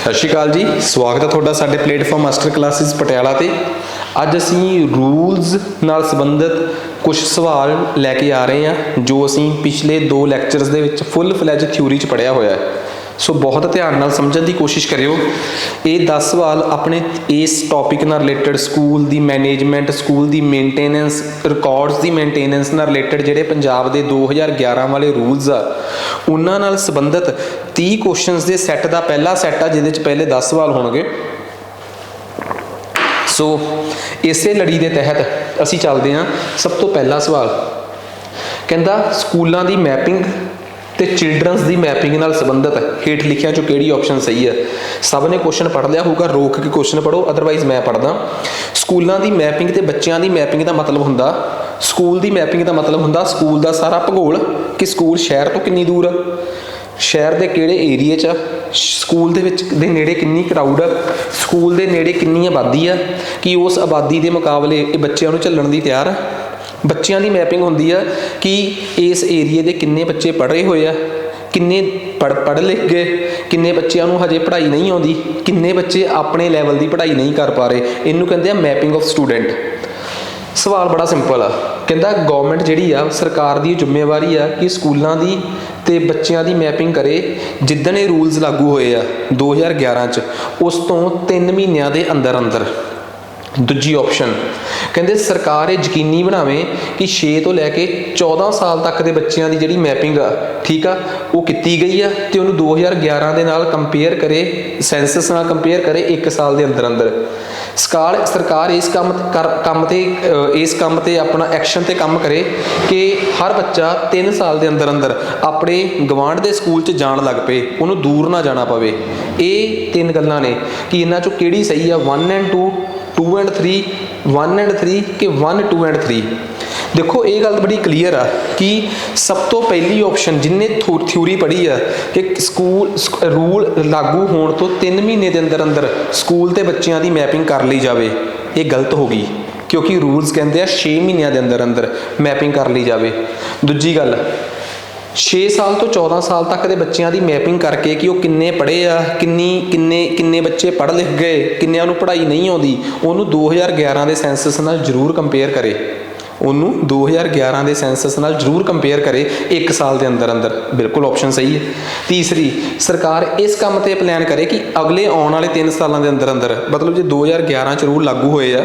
सत श्री अकाल जी, स्वागत है तुहाडा साडे प्लेटफॉर्म मास्टर क्लासिस पटियाला ते। अज असीं रूल्स नाल संबंधित कुछ सवाल लैके आ रहे हैं जो असीं पिछले 2 लैक्चरस दे विच फुल फ्लैज थ्योरी च पढ़िया होया है। सो बहुत ध्यान नाल समझण दी कोशिश करियो। ये 10 सवाल अपने इस टॉपिक नाल related school the management, school the maintenance, records the maintenance नाल रिलेटेड जिहड़े पंजाब दे 2011 वाले रूल्स आ उन्हां नाल संबंधित 30 क्वेश्चनस दे सैट दा पहला सैट आ जिहदे च पहले 10 सवाल होणगे। सो इसे लड़ी के तहत असी चलते हैं। सब तो पहला सवाल कहता स्कूलों की मैपिंग तो चिल्ड्रनस की मैपिंग नाल संबंधित हेठ लिखिया चो किहड़ी ऑप्शन सही है। सब ने क्वेश्चन पढ़ लिया होगा, रोक के क्वेश्चन पढ़ो, अदरवाइज मैं पढ़दा। स्कूलों की मैपिंग तो बच्चों की मैपिंग का मतलब हुंदा, स्कूल की मैपिंग का मतलब हुंदा स्कूल का सारा भूगोल कि स्कूल शहर तो कितनी दूर आ, शहर के किहड़े एरिए च, स्कूल दे नेड़े कितनी क्राउड आ, स्कूल के नेड़े कितनी आबादी आ कि उस आबादी के मुकाबले ये बच्चों को झल्लण दी तैयार आ। बच्चों की मैपिंग होंदी है कि इस एरिए के किन्ने बच्चे पढ़ रहे हुए आ, किन्ने पढ़ लिख गए, किन्ने बच्चों को हजे पढ़ाई नहीं आती, किन्ने बच्चे अपने लैवल की पढ़ाई नहीं कर पा रहे। इनू कहते हैं मैपिंग ऑफ स्टूडेंट। सवाल बड़ा सिंपल आ, कहता गौरमेंट जिहड़ी आ सरकार की जिम्मेवारी आ कि स्कूलों की ते बच्चों की मैपिंग करे। जिद्दन ये रूल्स लागू होए आ 2011 च, उस तो 3 महीनों के अंदर अंदर। दूजी ऑप्शन कहते सरकार ये यकीनी बनावे कि 6 तो लैके 14 साल तक के बच्चों की जी मैपिंग आ, ठीक आ, वो की गई है तो उन्होंने 2011 के नाल कंपेयर करे, सेंसस नाल कंपेयर करे 1 साल के अंदर अंदर। सरकार इस काम ते अपना एक्शन ते काम करे कि हर बच्चा 3 साल के अंदर अंदर अपने गवांढ के स्कूल च जान लग पे, उन्होंने दूर ना जाना पवे। ये 3 गल्लां ने कि इन्हां चों किहड़ी सही आ, 1 and 2, 2 and 3, 1 and 3 कि 1, 2 and 3। देखो ये गल बड़ी क्लीयर आ कि सब तो पहली ऑप्शन जिन्हें थ्योरी पढ़ी है कि स्कूल रूल लागू होने तो 3 महीने के अंदर अंदर स्कूल के बच्चों की मैपिंग कर ली जाए, ये गलत हो गई क्योंकि रूल्स कहते हैं 6 महीनों के अंदर अंदर मैपिंग कर ली जाए। दूजी गल 6 साल तो 14 साल तक के बच्चों की मैपिंग करके कि वो किन्ने पढ़े आ, किन्ने बच्चे पढ़ लिख गए, किन्नियां नूं पढ़ाई नहीं आती, उन्होंने 2011 के सेंसस नाल जरूर कंपेयर करे, उन्होंने 2011 के सेंसस नाल जरूर कंपेयर करे 1 साल के अंदर अंदर। बिल्कुल ऑप्शन सही है। तीसरी सरकार इस काम पर प्लान करे कि अगले आने वाले 3 सालों के अंदर अंदर, मतलब जो 2011 च रूल लागू होए आ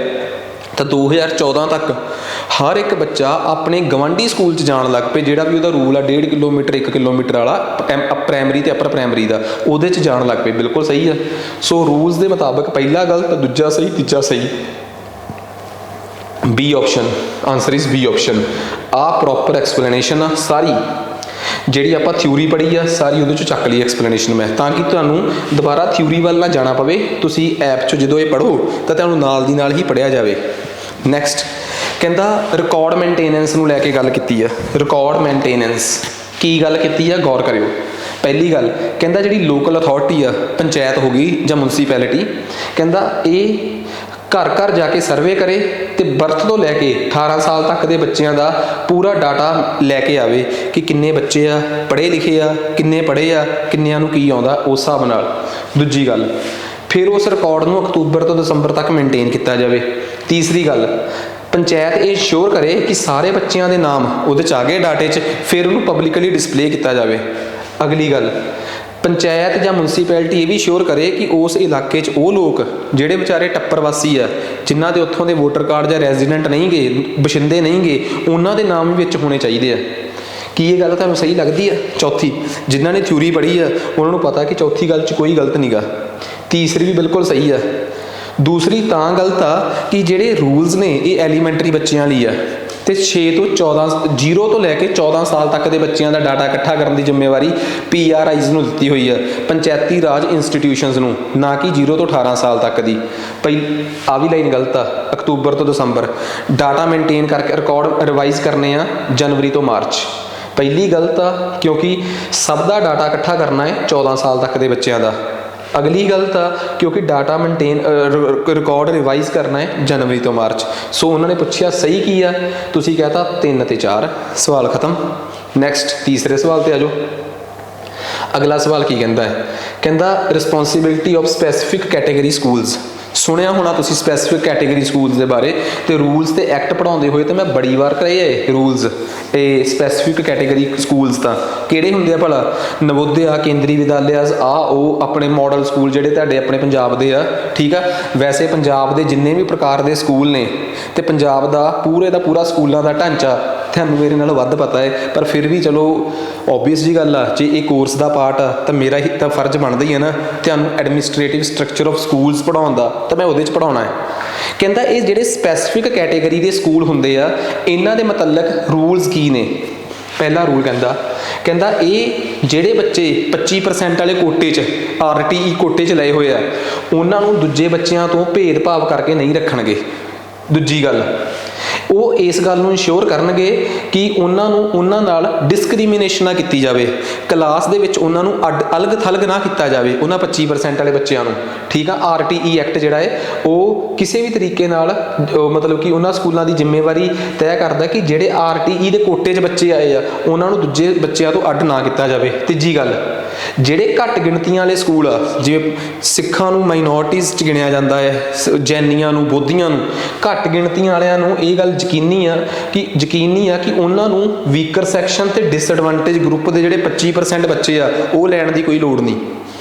तो 2014 तक हर एक बच्चा अपने गवांढी स्कूल च जान लग पे, जिहड़ा भी उहदा रूल आ 1.5 किलोमीटर 1 किलोमीटर वाला प्राइमरी ते अपर प्राइमरी का, उहदे च जान लग पे। बिल्कुल सही है। सो रूल्स के मुताबिक पहला गलत, दूजा सही, तीजा सही। B option, answer is B option. आ प्रॉपर एक्सप्लेनेशन आ सारी जिहड़ी आपां थ्योरी पढ़ी आ सारी उहदे चों चक ली एक्सप्लेनेशन मैं, ताकि तुहानूं दोबारा थ्योरी वाल ना जाना पवे। तुसीं ऐप चों जदों ये पढ़ो तो तुहानूं नाल दी नाल ही पढ़िया जाए। नैक्सट कहता रिकॉर्ड मेनटेनेंस नूं लैके गल कीती है। रिकॉर्ड मेनटेनेंस की गल कीती है, गौर करियो। पहली गल कहता जिहड़ी लोकल अथॉरिटी आ, पंचायत हो गई जां मुनसिपैलिटी, कहता ये घर घर जाके सर्वे करे तो बर्थ तो लैके 18 साल तक के बच्चों का पूरा डाटा लैके आवे कि किन्ने बच्चे आ पढ़े लिखे आ, किन्ने पढ़े आ, किन्नियां नूं की आउंदा, उस हिसाब नाल। दूजी गल फिर उस रिकॉर्ड नूं अक्तूबर तो दसंबर तक मेनटेन किया जाए। तीसरी गल पंचायत ये श्योर करे कि सारे बच्चों के नाम उहदे च आ गए डाटे च, फिर उन्होंने पब्लिकली डिस्पले किया जाए। अगली गल पंचायत या मुनसिपैलिटी ये भी श्योर करे कि उस इलाके च वो लोग जिहड़े बेचारे टप्पर वासी आ, जिन्हां दे उत्थों दे वोटर कार्ड या रेजिडेंट नहीं गए, बशिंदे नहीं गए, उन्हां दे नाम भी विच होने चाहिए। कि ये गल तुहानूं सही लगती है? चौथी, जिन्हां ने थ्योरी पढ़ी है उन्होंने पता कि चौथी गल च कोई गलत नहीं गा। तीसरी भी बिल्कुल सही है। दूसरी तां गलत आ कि जिहड़े रूल्स ने ये एलीमेंटरी बच्चों लई आ ते 6 तो 14 0 तो लैके 14 साल तक के बच्चों का डाटा इकट्ठा करने की जिम्मेवारी PRIs नूं दित्ती हुई है, पंचायती राज इंस्टीट्यूशनस नूं, ना कि 0 तो 18 साल तक की। आ भी लाइन गलत आ। अक्तूबर तो दसंबर डाटा मेनटेन करके रिकॉर्ड रिवाइज करने आ जनवरी तो मार्च। पहली गलत आ क्योंकि सब का डाटा इकट्ठा करना है 14 साल तक के बच्चों का। अगली गलत आ क्योंकि डाटा मेनटेन रिकॉर्ड रिवाइज करना है जनवरी तो मार्च। सो उन्होंने पूछा सही की आ, तुसीं कहता 3 ते 4, सवाल खत्म। नैक्सट तीसरे सवाल पर आ जाओ। ਅਗਲਾ ਸਵਾਲ ਕੀ ਕਹਿੰਦਾ ਹੈ, ਕਹਿੰਦਾ responsibility of specific category schools. ਸੁਣਿਆ ਹੋਣਾ ਤੁਸੀਂ ਸਪੈਸੀਫਿਕ ਕੈਟੇਗਰੀ ਸਕੂਲਸ ਦੇ ਬਾਰੇ, ਤੇ ਰੂਲਸ ਤੇ ਐਕਟ ਪੜ੍ਹਾਉਂਦੇ ਹੋਏ ਤਾਂ ਮੈਂ ਬੜੀ ਵਾਰ ਕਰੇ ਹੈ ਰੂਲਸ। ਇਹ ਸਪੈਸੀਫਿਕ ਕੈਟੇਗਰੀ ਸਕੂਲਸ ਤਾਂ ਕਿਹੜੇ ਹੁੰਦੇ ਆ ਭਲਾ? ਨਵੋਦਿਆ, ਕੇਂਦਰੀ ਵਿਦਿਆਲਿਆਸ, ਉਹ ਆਪਣੇ ਮਾਡਲ ਸਕੂਲ ਜਿਹੜੇ ਤੁਹਾਡੇ ਆਪਣੇ ਪੰਜਾਬ ਦੇ ਆ, ਠੀਕ ਆ। ਵੈਸੇ ਪੰਜਾਬ ਦੇ ਜਿੰਨੇ ਵੀ ਪ੍ਰਕਾਰ ਦੇ ਸਕੂਲ ਨੇ, ਤੇ ਪੰਜਾਬ ਦਾ ਪੂਰਾ ਸਕੂਲਾਂ ਦਾ ਢਾਂਚਾ ਤੁਹਾਨੂੰ ਮੇਰੇ ਨਾਲੋਂ ਵੱਧ ਪਤਾ ਹੈ, ਪਰ ਫਿਰ ਵੀ ਚਲੋ ਓਬਵੀਅਸ ਜੀ ਗੱਲ ਆ, ਜੇ ਇਹ ਕੋਰਸ ਦਾ ਪਾਰਟ ਆ ਤਾਂ ਮੇਰਾ ਹੀ ਤਾਂ ਫਰਜ਼ ਬਣਦਾ ਹੀ ਹੈ ਨਾ ਤੁਹਾਨੂੰ ਐਡਮਿਨਿਸਟ੍ਰੇਟਿਵ ਸਟਰਕਚਰ ਆਫ ਸਕੂਲਸ ਪੜ੍ਹਾਉਣ ਦਾ, ਤਾਂ ਮੈਂ ਉਹਦੇ 'ਚ ਪੜ੍ਹਾਉਣਾ ਹੈ। ਕਹਿੰਦਾ ਇਹ ਜਿਹੜੇ ਸਪੈਸੀਫਿਕ ਕੈਟੇਗਰੀ ਦੇ ਸਕੂਲ ਹੁੰਦੇ ਆ, ਇਹਨਾਂ ਦੇ ਮਤਲਬ ਰੂਲਸ ਕੀ ਨੇ? ਪਹਿਲਾ ਰੂਲ ਕਹਿੰਦਾ ਇਹ ਜਿਹੜੇ ਬੱਚੇ 25% ਵਾਲੇ ਕੋਟੇ 'ਚ RTE ਕੋਟੇ 'ਚ ਲਏ ਹੋਏ ਆ, ਉਹਨਾਂ ਨੂੰ ਦੂਜੇ ਬੱਚਿਆਂ ਤੋਂ ਭੇਦਭਾਵ ਕਰਕੇ ਨਹੀਂ ਰੱਖਣਗੇ। ਦੂਜੀ ਗੱਲ, ਉਹ ਇਸ ਗੱਲ ਨੂੰ ਇੰਸ਼ੋਰ ਕਰਨਗੇ ਕਿ ਉਹਨਾਂ ਨਾਲ ਡਿਸਕ੍ਰਿਮੀਨੇਸ਼ਨ ਨਾ ਕੀਤੀ ਜਾਵੇ, ਕਲਾਸ ਦੇ ਵਿੱਚ ਉਹਨਾਂ ਨੂੰ ਅਲੱਗ ਥਲਗ ਨਾ ਕੀਤਾ ਜਾਵੇ, ਉਹਨਾਂ 25% ਵਾਲੇ ਬੱਚਿਆਂ ਨੂੰ, ਠੀਕ ਆ। RTE ਐਕਟ ਜਿਹੜਾ ਹੈ ਉਹ ਕਿਸੇ ਵੀ ਤਰੀਕੇ ਨਾਲ ਮਤਲਬ ਕਿ ਉਹਨਾਂ ਸਕੂਲਾਂ ਦੀ ਜ਼ਿੰਮੇਵਾਰੀ ਤੈਅ ਕਰਦਾ ਕਿ ਜਿਹੜੇ RTE ਦੇ ਕੋਟੇ 'ਚ ਬੱਚੇ ਆਏ ਆ, ਉਹਨਾਂ ਨੂੰ ਦੂਜੇ ਬੱਚਿਆਂ ਤੋਂ ਅੱਡ ਨਾ ਕੀਤਾ ਜਾਵੇ। ਤੀਜੀ ਗੱਲ, ਜਿਹੜੇ ਘੱਟ ਗਿਣਤੀਆਂ ਵਾਲੇ ਸਕੂਲ ਆ, ਜਿਵੇਂ ਸਿੱਖਾਂ ਨੂੰ ਮਾਈਨੋਰਟੀਜ਼ 'ਚ ਗਿਣਿਆ ਜਾਂਦਾ ਹੈ, ਜੈਨੀਆਂ ਨੂੰ, ਬੋਧੀਆਂ ਨੂੰ, ਘੱਟ ਗਿਣਤੀਆਂ ਵਾਲਿਆਂ ਨੂੰ ਇਹ ਗੱਲ ਯਕੀਨੀ ਆ ਕਿ ਉਹਨਾਂ ਨੂੰ ਵੀਕਰ ਸੈਕਸ਼ਨ ਤੇ ਡਿਸਐਡਵਾਂਟੇਜ ਗਰੁੱਪ ਦੇ ਜਿਹੜੇ 25% ਬੱਚੇ ਆ, ਉਹ ਲੈਣ ਦੀ ਕੋਈ ਲੋੜ ਨਹੀਂ।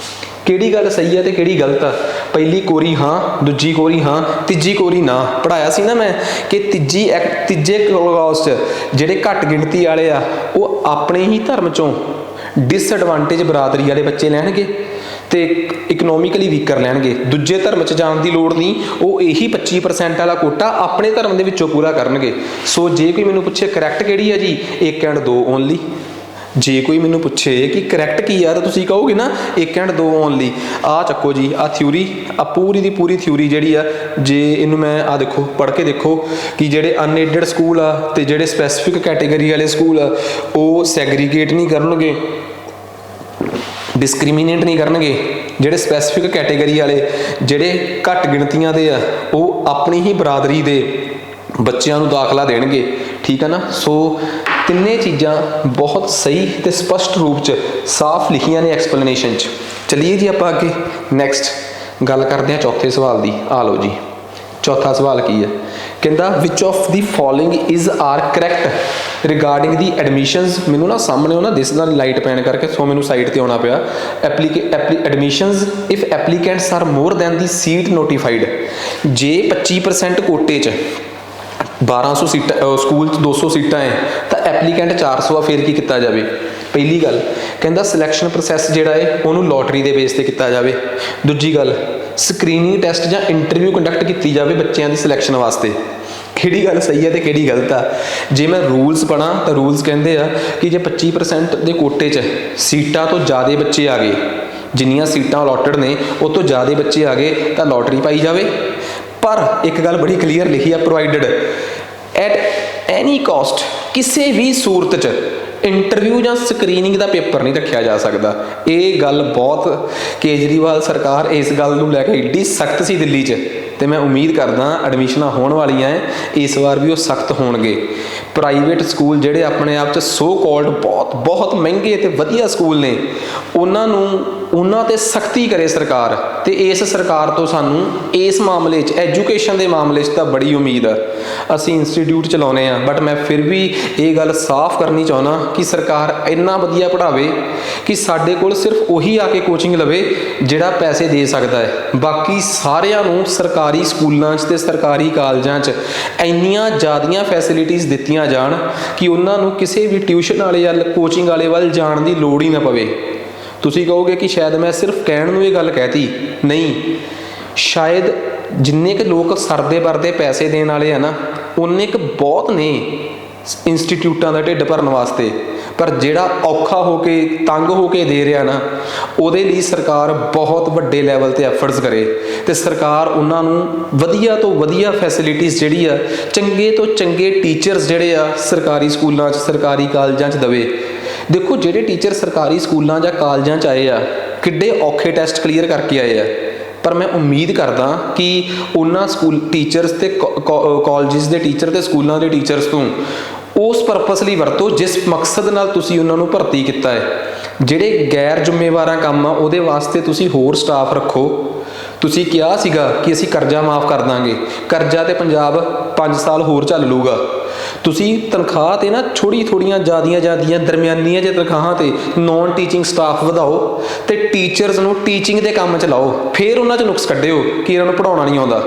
ਕਿਹੜੀ ਗੱਲ ਸਹੀ ਹੈ ਤੇ ਕਿਹੜੀ ਗਲਤ ਆ? ਪਹਿਲੀ ਕੋਰੀ ਹਾਂ, ਦੂਜੀ ਕੋਰੀ ਹਾਂ, ਤੀਜੀ ਕੋਰੀ ਨਾ। ਪੜ੍ਹਾਇਆ ਸੀ ਨਾ ਮੈਂ ਕਿ ਤੀਜੇ ਕਲਾਸ 'ਚ ਜਿਹੜੇ ਘੱਟ ਗਿਣਤੀ ਵਾਲੇ ਆ, ਉਹ ਆਪਣੇ ਹੀ ਧਰਮ 'ਚੋਂ ਡਿਸਐਡਵਾਂਟੇਜ ਬਰਾਦਰੀ ਵਾਲੇ ਬੱਚੇ ਲੈਣਗੇ ਤੇ ਇਕਨੋਮਿਕਲੀ ਵੀਕਰ ਲੈਣਗੇ। ਦੂਜੇ ਧਰਮ 'ਚ ਜਾਣ ਦੀ ਲੋੜ ਨਹੀਂ, ਉਹ ਇਹੀ 25% ਵਾਲਾ ਕੋਟਾ ਆਪਣੇ ਧਰਮ ਦੇ ਵਿੱਚੋਂ ਪੂਰਾ ਕਰਨਗੇ। ਸੋ ਜੇ ਕੋਈ ਮੈਨੂੰ ਪੁੱਛੇ ਕਰੈਕਟ ਕਿਹੜੀ ਹੈ ਜੀ, 1 ਐਂਡ 2 ਓਨਲੀ। ਜੇ ਕੋਈ ਮੈਨੂੰ ਪੁੱਛੇ ਕਿ ਕਰੈਕਟ ਕੀ ਆ, ਤਾਂ ਤੁਸੀਂ ਕਹੋਗੇ ਨਾ 1 ਐਂਡ 2 ਓਨਲੀ। ਆਹ ਚੱਕੋ ਜੀ, ਆਹ ਥਿਊਰੀ, ਆਹ ਪੂਰੀ ਦੀ ਪੂਰੀ ਥਿਊਰੀ ਜਿਹੜੀ ਆ, ਜੇ ਇਹਨੂੰ ਮੈਂ ਆਹ ਦੇਖੋ ਪੜ੍ਹ ਕੇ ਦੇਖੋ ਕਿ ਜਿਹੜੇ ਅਨਏਡਡ ਸਕੂਲ ਆ ਤੇ ਜਿਹੜੇ ਸਪੈਸੀਫਿਕ ਕੈਟੇਗਰੀ ਵਾਲੇ ਸਕੂਲ ਆ, ਉਹ ਸੈਗਰੀਗੇਟ ਨਹੀਂ ਕਰਨਗੇ, ਡਿਸਕ੍ਰਿਮੀਨੇਟ ਨਹੀਂ ਕਰਨਗੇ। ਜਿਹੜੇ ਸਪੈਸੀਫਿਕ ਕੈਟੇਗਰੀ ਵਾਲੇ, ਜਿਹੜੇ ਘੱਟ ਗਿਣਤੀਆਂ ਦੇ ਆ, ਉਹ ਆਪਣੀ ਹੀ ਬਰਾਦਰੀ ਦੇ ਬੱਚਿਆਂ ਨੂੰ ਦਾਖਲਾ ਦੇਣਗੇ, ਠੀਕ ਹੈ ਨਾ। ਸੋ ਤਿੰਨੇ ਚੀਜ਼ਾਂ ਬਹੁਤ ਸਹੀ ਤੇ ਸਪਸ਼ਟ ਰੂਪ 'ਚ ਸਾਫ਼ ਲਿਖੀਆਂ ਨੇ ਐਕਸਪਲੇਨੇਸ਼ਨ 'ਚ। ਚਲਿਏ ਜੀ ਆਪਾਂ ਅੱਗੇ ਨੈਕਸਟ ਗੱਲ ਕਰਦੇ ਹਾਂ ਚੌਥੇ ਸਵਾਲ ਦੀ। ਆ ਲਓ ਜੀ, ਚੌਥਾ ਸਵਾਲ ਕੀ ਹੈ? ਕਹਿੰਦਾ which of the following is are correct regarding the admissions. ਮੈਨੂੰ ਨਾ ਸਾਹਮਣੇ ਉਹ ਨਾ ਦਿਸਦਾ ਲਾਈਟ ਪੈਣ ਕਰਕੇ, ਸੋ ਮੈਨੂੰ ਸਾਈਟ ਤੇ ਆਉਣਾ ਪਿਆ। Admissions if applicants are more than the seat notified. ਜੇ 25% ਕੋਟੇ 'ਚ 1200 ਸੀਟਾਂ, ਸਕੂਲ 'ਚ 200 ਸੀਟਾਂ ਹੈ ਤਾਂ ਐਪਲੀਕੈਂਟ 400 ਆ, ਫਿਰ ਕੀ ਕੀਤਾ ਜਾਵੇ? ਪਹਿਲੀ ਗੱਲ ਕਹਿੰਦਾ ਸਿਲੈਕਸ਼ਨ ਪ੍ਰੋਸੈਸ ਜਿਹੜਾ ਹੈ ਉਹਨੂੰ ਲੋਟਰੀ ਦੇ ਬੇਸ ਤੇ ਕੀਤਾ ਜਾਵੇ। ਦੂਜੀ ਗੱਲ, ਸਕਰੀਨਿੰਗ ਟੈਸਟ ਜਾਂ ਇੰਟਰਵਿਊ ਕੰਡਕਟ ਕੀਤੀ ਜਾਵੇ ਬੱਚਿਆਂ ਦੀ ਸਿਲੈਕਸ਼ਨ ਵਾਸਤੇ। ਕਿਹੜੀ ਗੱਲ ਸਹੀ ਹੈ ਤੇ ਕਿਹੜੀ ਗਲਤ ਆ? ਜੇ ਮੈਂ ਰੂਲਸ ਪੜ੍ਹਾਂ ਤਾਂ ਰੂਲਸ ਕਹਿੰਦੇ ਆ ਕਿ ਜੇ 25% ਦੇ ਕੋਟੇ 'ਚ ਸੀਟਾਂ ਤੋਂ ਜ਼ਿਆਦਾ ਬੱਚੇ ਆ ਗਏ, ਜਿੰਨੀਆਂ ਸੀਟਾਂ ਅਲੋਟਡ ਨੇ ਉਹ ਤੋਂ ਜ਼ਿਆਦਾ ਬੱਚੇ ਆ ਗਏ ਤਾਂ ਲੋਟਰੀ ਪਾਈ ਜਾਵੇ। ਪਰ ਇੱਕ ਗੱਲ ਬੜੀ ਕਲੀਅਰ ਲਿਖੀ ਆ, ਪ੍ਰੋਵਾਈਡਡ ਐਟ ਐਨੀ ਕਾਸਟ, ਕਿਸੇ ਵੀ ਸੂਰਤ 'ਚ ਇੰਟਰਵਿਊ ਜਾਂ ਸਕਰੀਨਿੰਗ ਦਾ ਪੇਪਰ ਨਹੀਂ ਰੱਖਿਆ ਜਾ ਸਕਦਾ। ਇਹ ਗੱਲ ਬਹੁਤ, ਕੇਜਰੀਵਾਲ ਸਰਕਾਰ ਇਸ ਗੱਲ ਨੂੰ ਲੈ ਕੇ ਏਡੀ ਸਖਤ ਸੀ ਦਿੱਲੀ 'ਚ, ਤੇ ਮੈਂ ਉਮੀਦ ਕਰਦਾ ਐਡਮਿਸ਼ਨਾਂ ਹੋਣ ਵਾਲੀਆਂ ਹੈ, ਇਸ ਵਾਰ ਵੀ ਉਹ ਸਖਤ ਹੋਣਗੇ। ਪ੍ਰਾਈਵੇਟ ਸਕੂਲ ਜਿਹੜੇ ਆਪਣੇ ਆਪ 'ਚ ਸੋ ਕਾਲਡ ਬਹੁਤ ਮਹਿੰਗੇ ਤੇ ਵਧੀਆ ਸਕੂਲ ਨੇ, ਉਹਨਾਂ ਤੇ ਸਖਤੀ ਕਰੇ ਸਰਕਾਰ। ਤੇ ਇਸ ਸਰਕਾਰ ਤੋਂ ਸਾਨੂੰ ਇਸ ਮਾਮਲੇ 'ਚ, ਐਜੂਕੇਸ਼ਨ ਦੇ ਮਾਮਲੇ 'ਚ ਤਾਂ ਬੜੀ ਉਮੀਦ ਆ। ਅਸੀਂ ਇੰਸਟੀਟਿਊਟ ਚਲਾਉਂਦੇ ਹਾਂ, ਬਟ ਮੈਂ ਫਿਰ ਵੀ ਇਹ ਗੱਲ ਸਾਫ਼ ਕਰਨੀ ਚਾਹੁੰਦਾ ਕਿ ਸਰਕਾਰ ਇੰਨਾ ਵਧੀਆ ਪੜ੍ਹਾਵੇ ਕਿ ਸਾਡੇ ਕੋਲ ਸਿਰਫ ਉਹੀ ਆ ਕੇ ਕੋਚਿੰਗ ਲਵੇ ਜਿਹੜਾ ਪੈਸੇ ਦੇ ਸਕਦਾ ਹੈ। ਬਾਕੀ ਸਾਰਿਆਂ ਨੂੰ ਸਰਕਾਰੀ ਸਕੂਲਾਂ 'ਚ ਤੇ ਸਰਕਾਰੀ ਕਾਲਜਾਂ 'ਚ ਇੰਨੀਆਂ ਜ਼ਿਆਦੀਆਂ ਫੈਸਿਲਿਟੀਜ਼ ਦਿੱਤੀਆਂ ਜਾਣ ਕਿ ਉਹਨਾਂ ਨੂੰ ਕਿਸੇ ਵੀ ਟਿਊਸ਼ਨ ਵਾਲੇ ਜਾਂ ਕੋਚਿੰਗ ਵਾਲੇ ਵੱਲ ਜਾਣ ਦੀ ਲੋੜ ਹੀ ਨਾ ਪਵੇ। ਤੁਸੀਂ ਕਹੋਗੇ ਕਿ ਸ਼ਾਇਦ ਮੈਂ ਸਿਰਫ ਕਹਿਣ ਨੂੰ ਇਹ ਗੱਲ ਕਹਿਤੀ, ਨਹੀਂ, ਸ਼ਾਇਦ ਜਿੰਨੇ ਕੁ ਲੋਕ ਸਰਦੇ ਵਰਦੇ ਪੈਸੇ ਦੇਣ ਵਾਲੇ ਆ ਨਾ, ਉਨੇ ਕੁ ਬਹੁਤ ਨੇ ਇੰਸਟੀਟਿਊਟਾਂ ਦਾ ਢਿੱਡ ਭਰਨ ਵਾਸਤੇ। ਪਰ ਜਿਹੜਾ ਔਖਾ ਹੋ ਕੇ, ਤੰਗ ਹੋ ਕੇ ਦੇ ਰਿਹਾ ਨਾ, ਉਹਦੇ ਲਈ ਸਰਕਾਰ ਬਹੁਤ ਵੱਡੇ ਲੈਵਲ ਤੇ ਐਫਰਟਸ ਕਰੇ ਤੇ ਸਰਕਾਰ ਉਹਨਾਂ ਨੂੰ ਵਧੀਆ ਤੋਂ ਵਧੀਆ ਫੈਸਿਲਿਟੀਜ਼ ਜਿਹੜੀ ਆ, ਚੰਗੇ ਤੋਂ ਚੰਗੇ ਟੀਚਰਸ ਜਿਹੜੇ ਆ ਸਰਕਾਰੀ ਸਕੂਲਾਂ 'ਚ, ਸਰਕਾਰੀ ਕਾਲਜਾਂ 'ਚ ਦੇਵੇ। ਦੇਖੋ ਜਿਹੜੇ ਟੀਚਰ ਸਰਕਾਰੀ ਸਕੂਲਾਂ ਜਾਂ ਕਾਲਜਾਂ 'ਚ ਆਏ ਆ, ਕਿੱਡੇ ਔਖੇ ਟੈਸਟ ਕਲੀਅਰ ਕਰਕੇ ਆਏ ਆ, ਪਰ ਮੈਂ ਉਮੀਦ ਕਰਦਾ ਕਿ ਉਹਨਾਂ ਸਕੂਲ ਟੀਚਰਸ ਤੇ ਕਾਲਜਿਸ ਦੇ ਟੀਚਰ ਤੇ ਸਕੂਲਾਂ ਦੇ ਟੀਚਰਸ ਤੋਂ ਉਸ ਪਰਪਸ ਲਈ ਵਰਤੋ ਜਿਸ ਮਕਸਦ ਨਾਲ ਤੁਸੀਂ ਉਹਨਾਂ ਨੂੰ ਭਰਤੀ ਕੀਤਾ ਹੈ। ਜਿਹੜੇ ਗੈਰ ਜ਼ਿੰਮੇਵਾਰਾਂ ਕੰਮ ਆ ਉਹਦੇ ਵਾਸਤੇ ਤੁਸੀਂ ਹੋਰ ਸਟਾਫ ਰੱਖੋ। ਤੁਸੀਂ ਕਿਹਾ ਸੀਗਾ ਕਿ ਅਸੀਂ ਕਰਜ਼ਾ ਮਾਫ ਕਰ ਦਾਂਗੇ, ਕਰਜ਼ਾ ਤੇ ਪੰਜਾਬ 5 ਸਾਲ ਹੋਰ ਚੱਲ ਲੂਗਾ। ਤੁਸੀਂ ਤਨਖਾਹ ਤੇ ਨਾ ਥੋੜੀਆਂ ਜ਼ਿਆਦੀਆਂ ਦਰਮਿਆਨੀਆਂ ਜਿਹੇ ਤਨਖਾਹਾਂ ਤੇ ਨੌਨ ਟੀਚਿੰਗ ਸਟਾਫ ਵਧਾਓ ਤੇ ਟੀਚਰਸ ਨੂੰ ਟੀਚਿੰਗ ਦੇ ਕੰਮ 'ਚ ਲਾਓ। ਫਿਰ ਉਹਨਾਂ 'ਚ ਨੁਕਸ ਕੱਢਿਓ ਕਿ ਇਹਨਾਂ ਨੂੰ ਪੜ੍ਹਾਉਣਾ ਨਹੀਂ ਆਉਂਦਾ,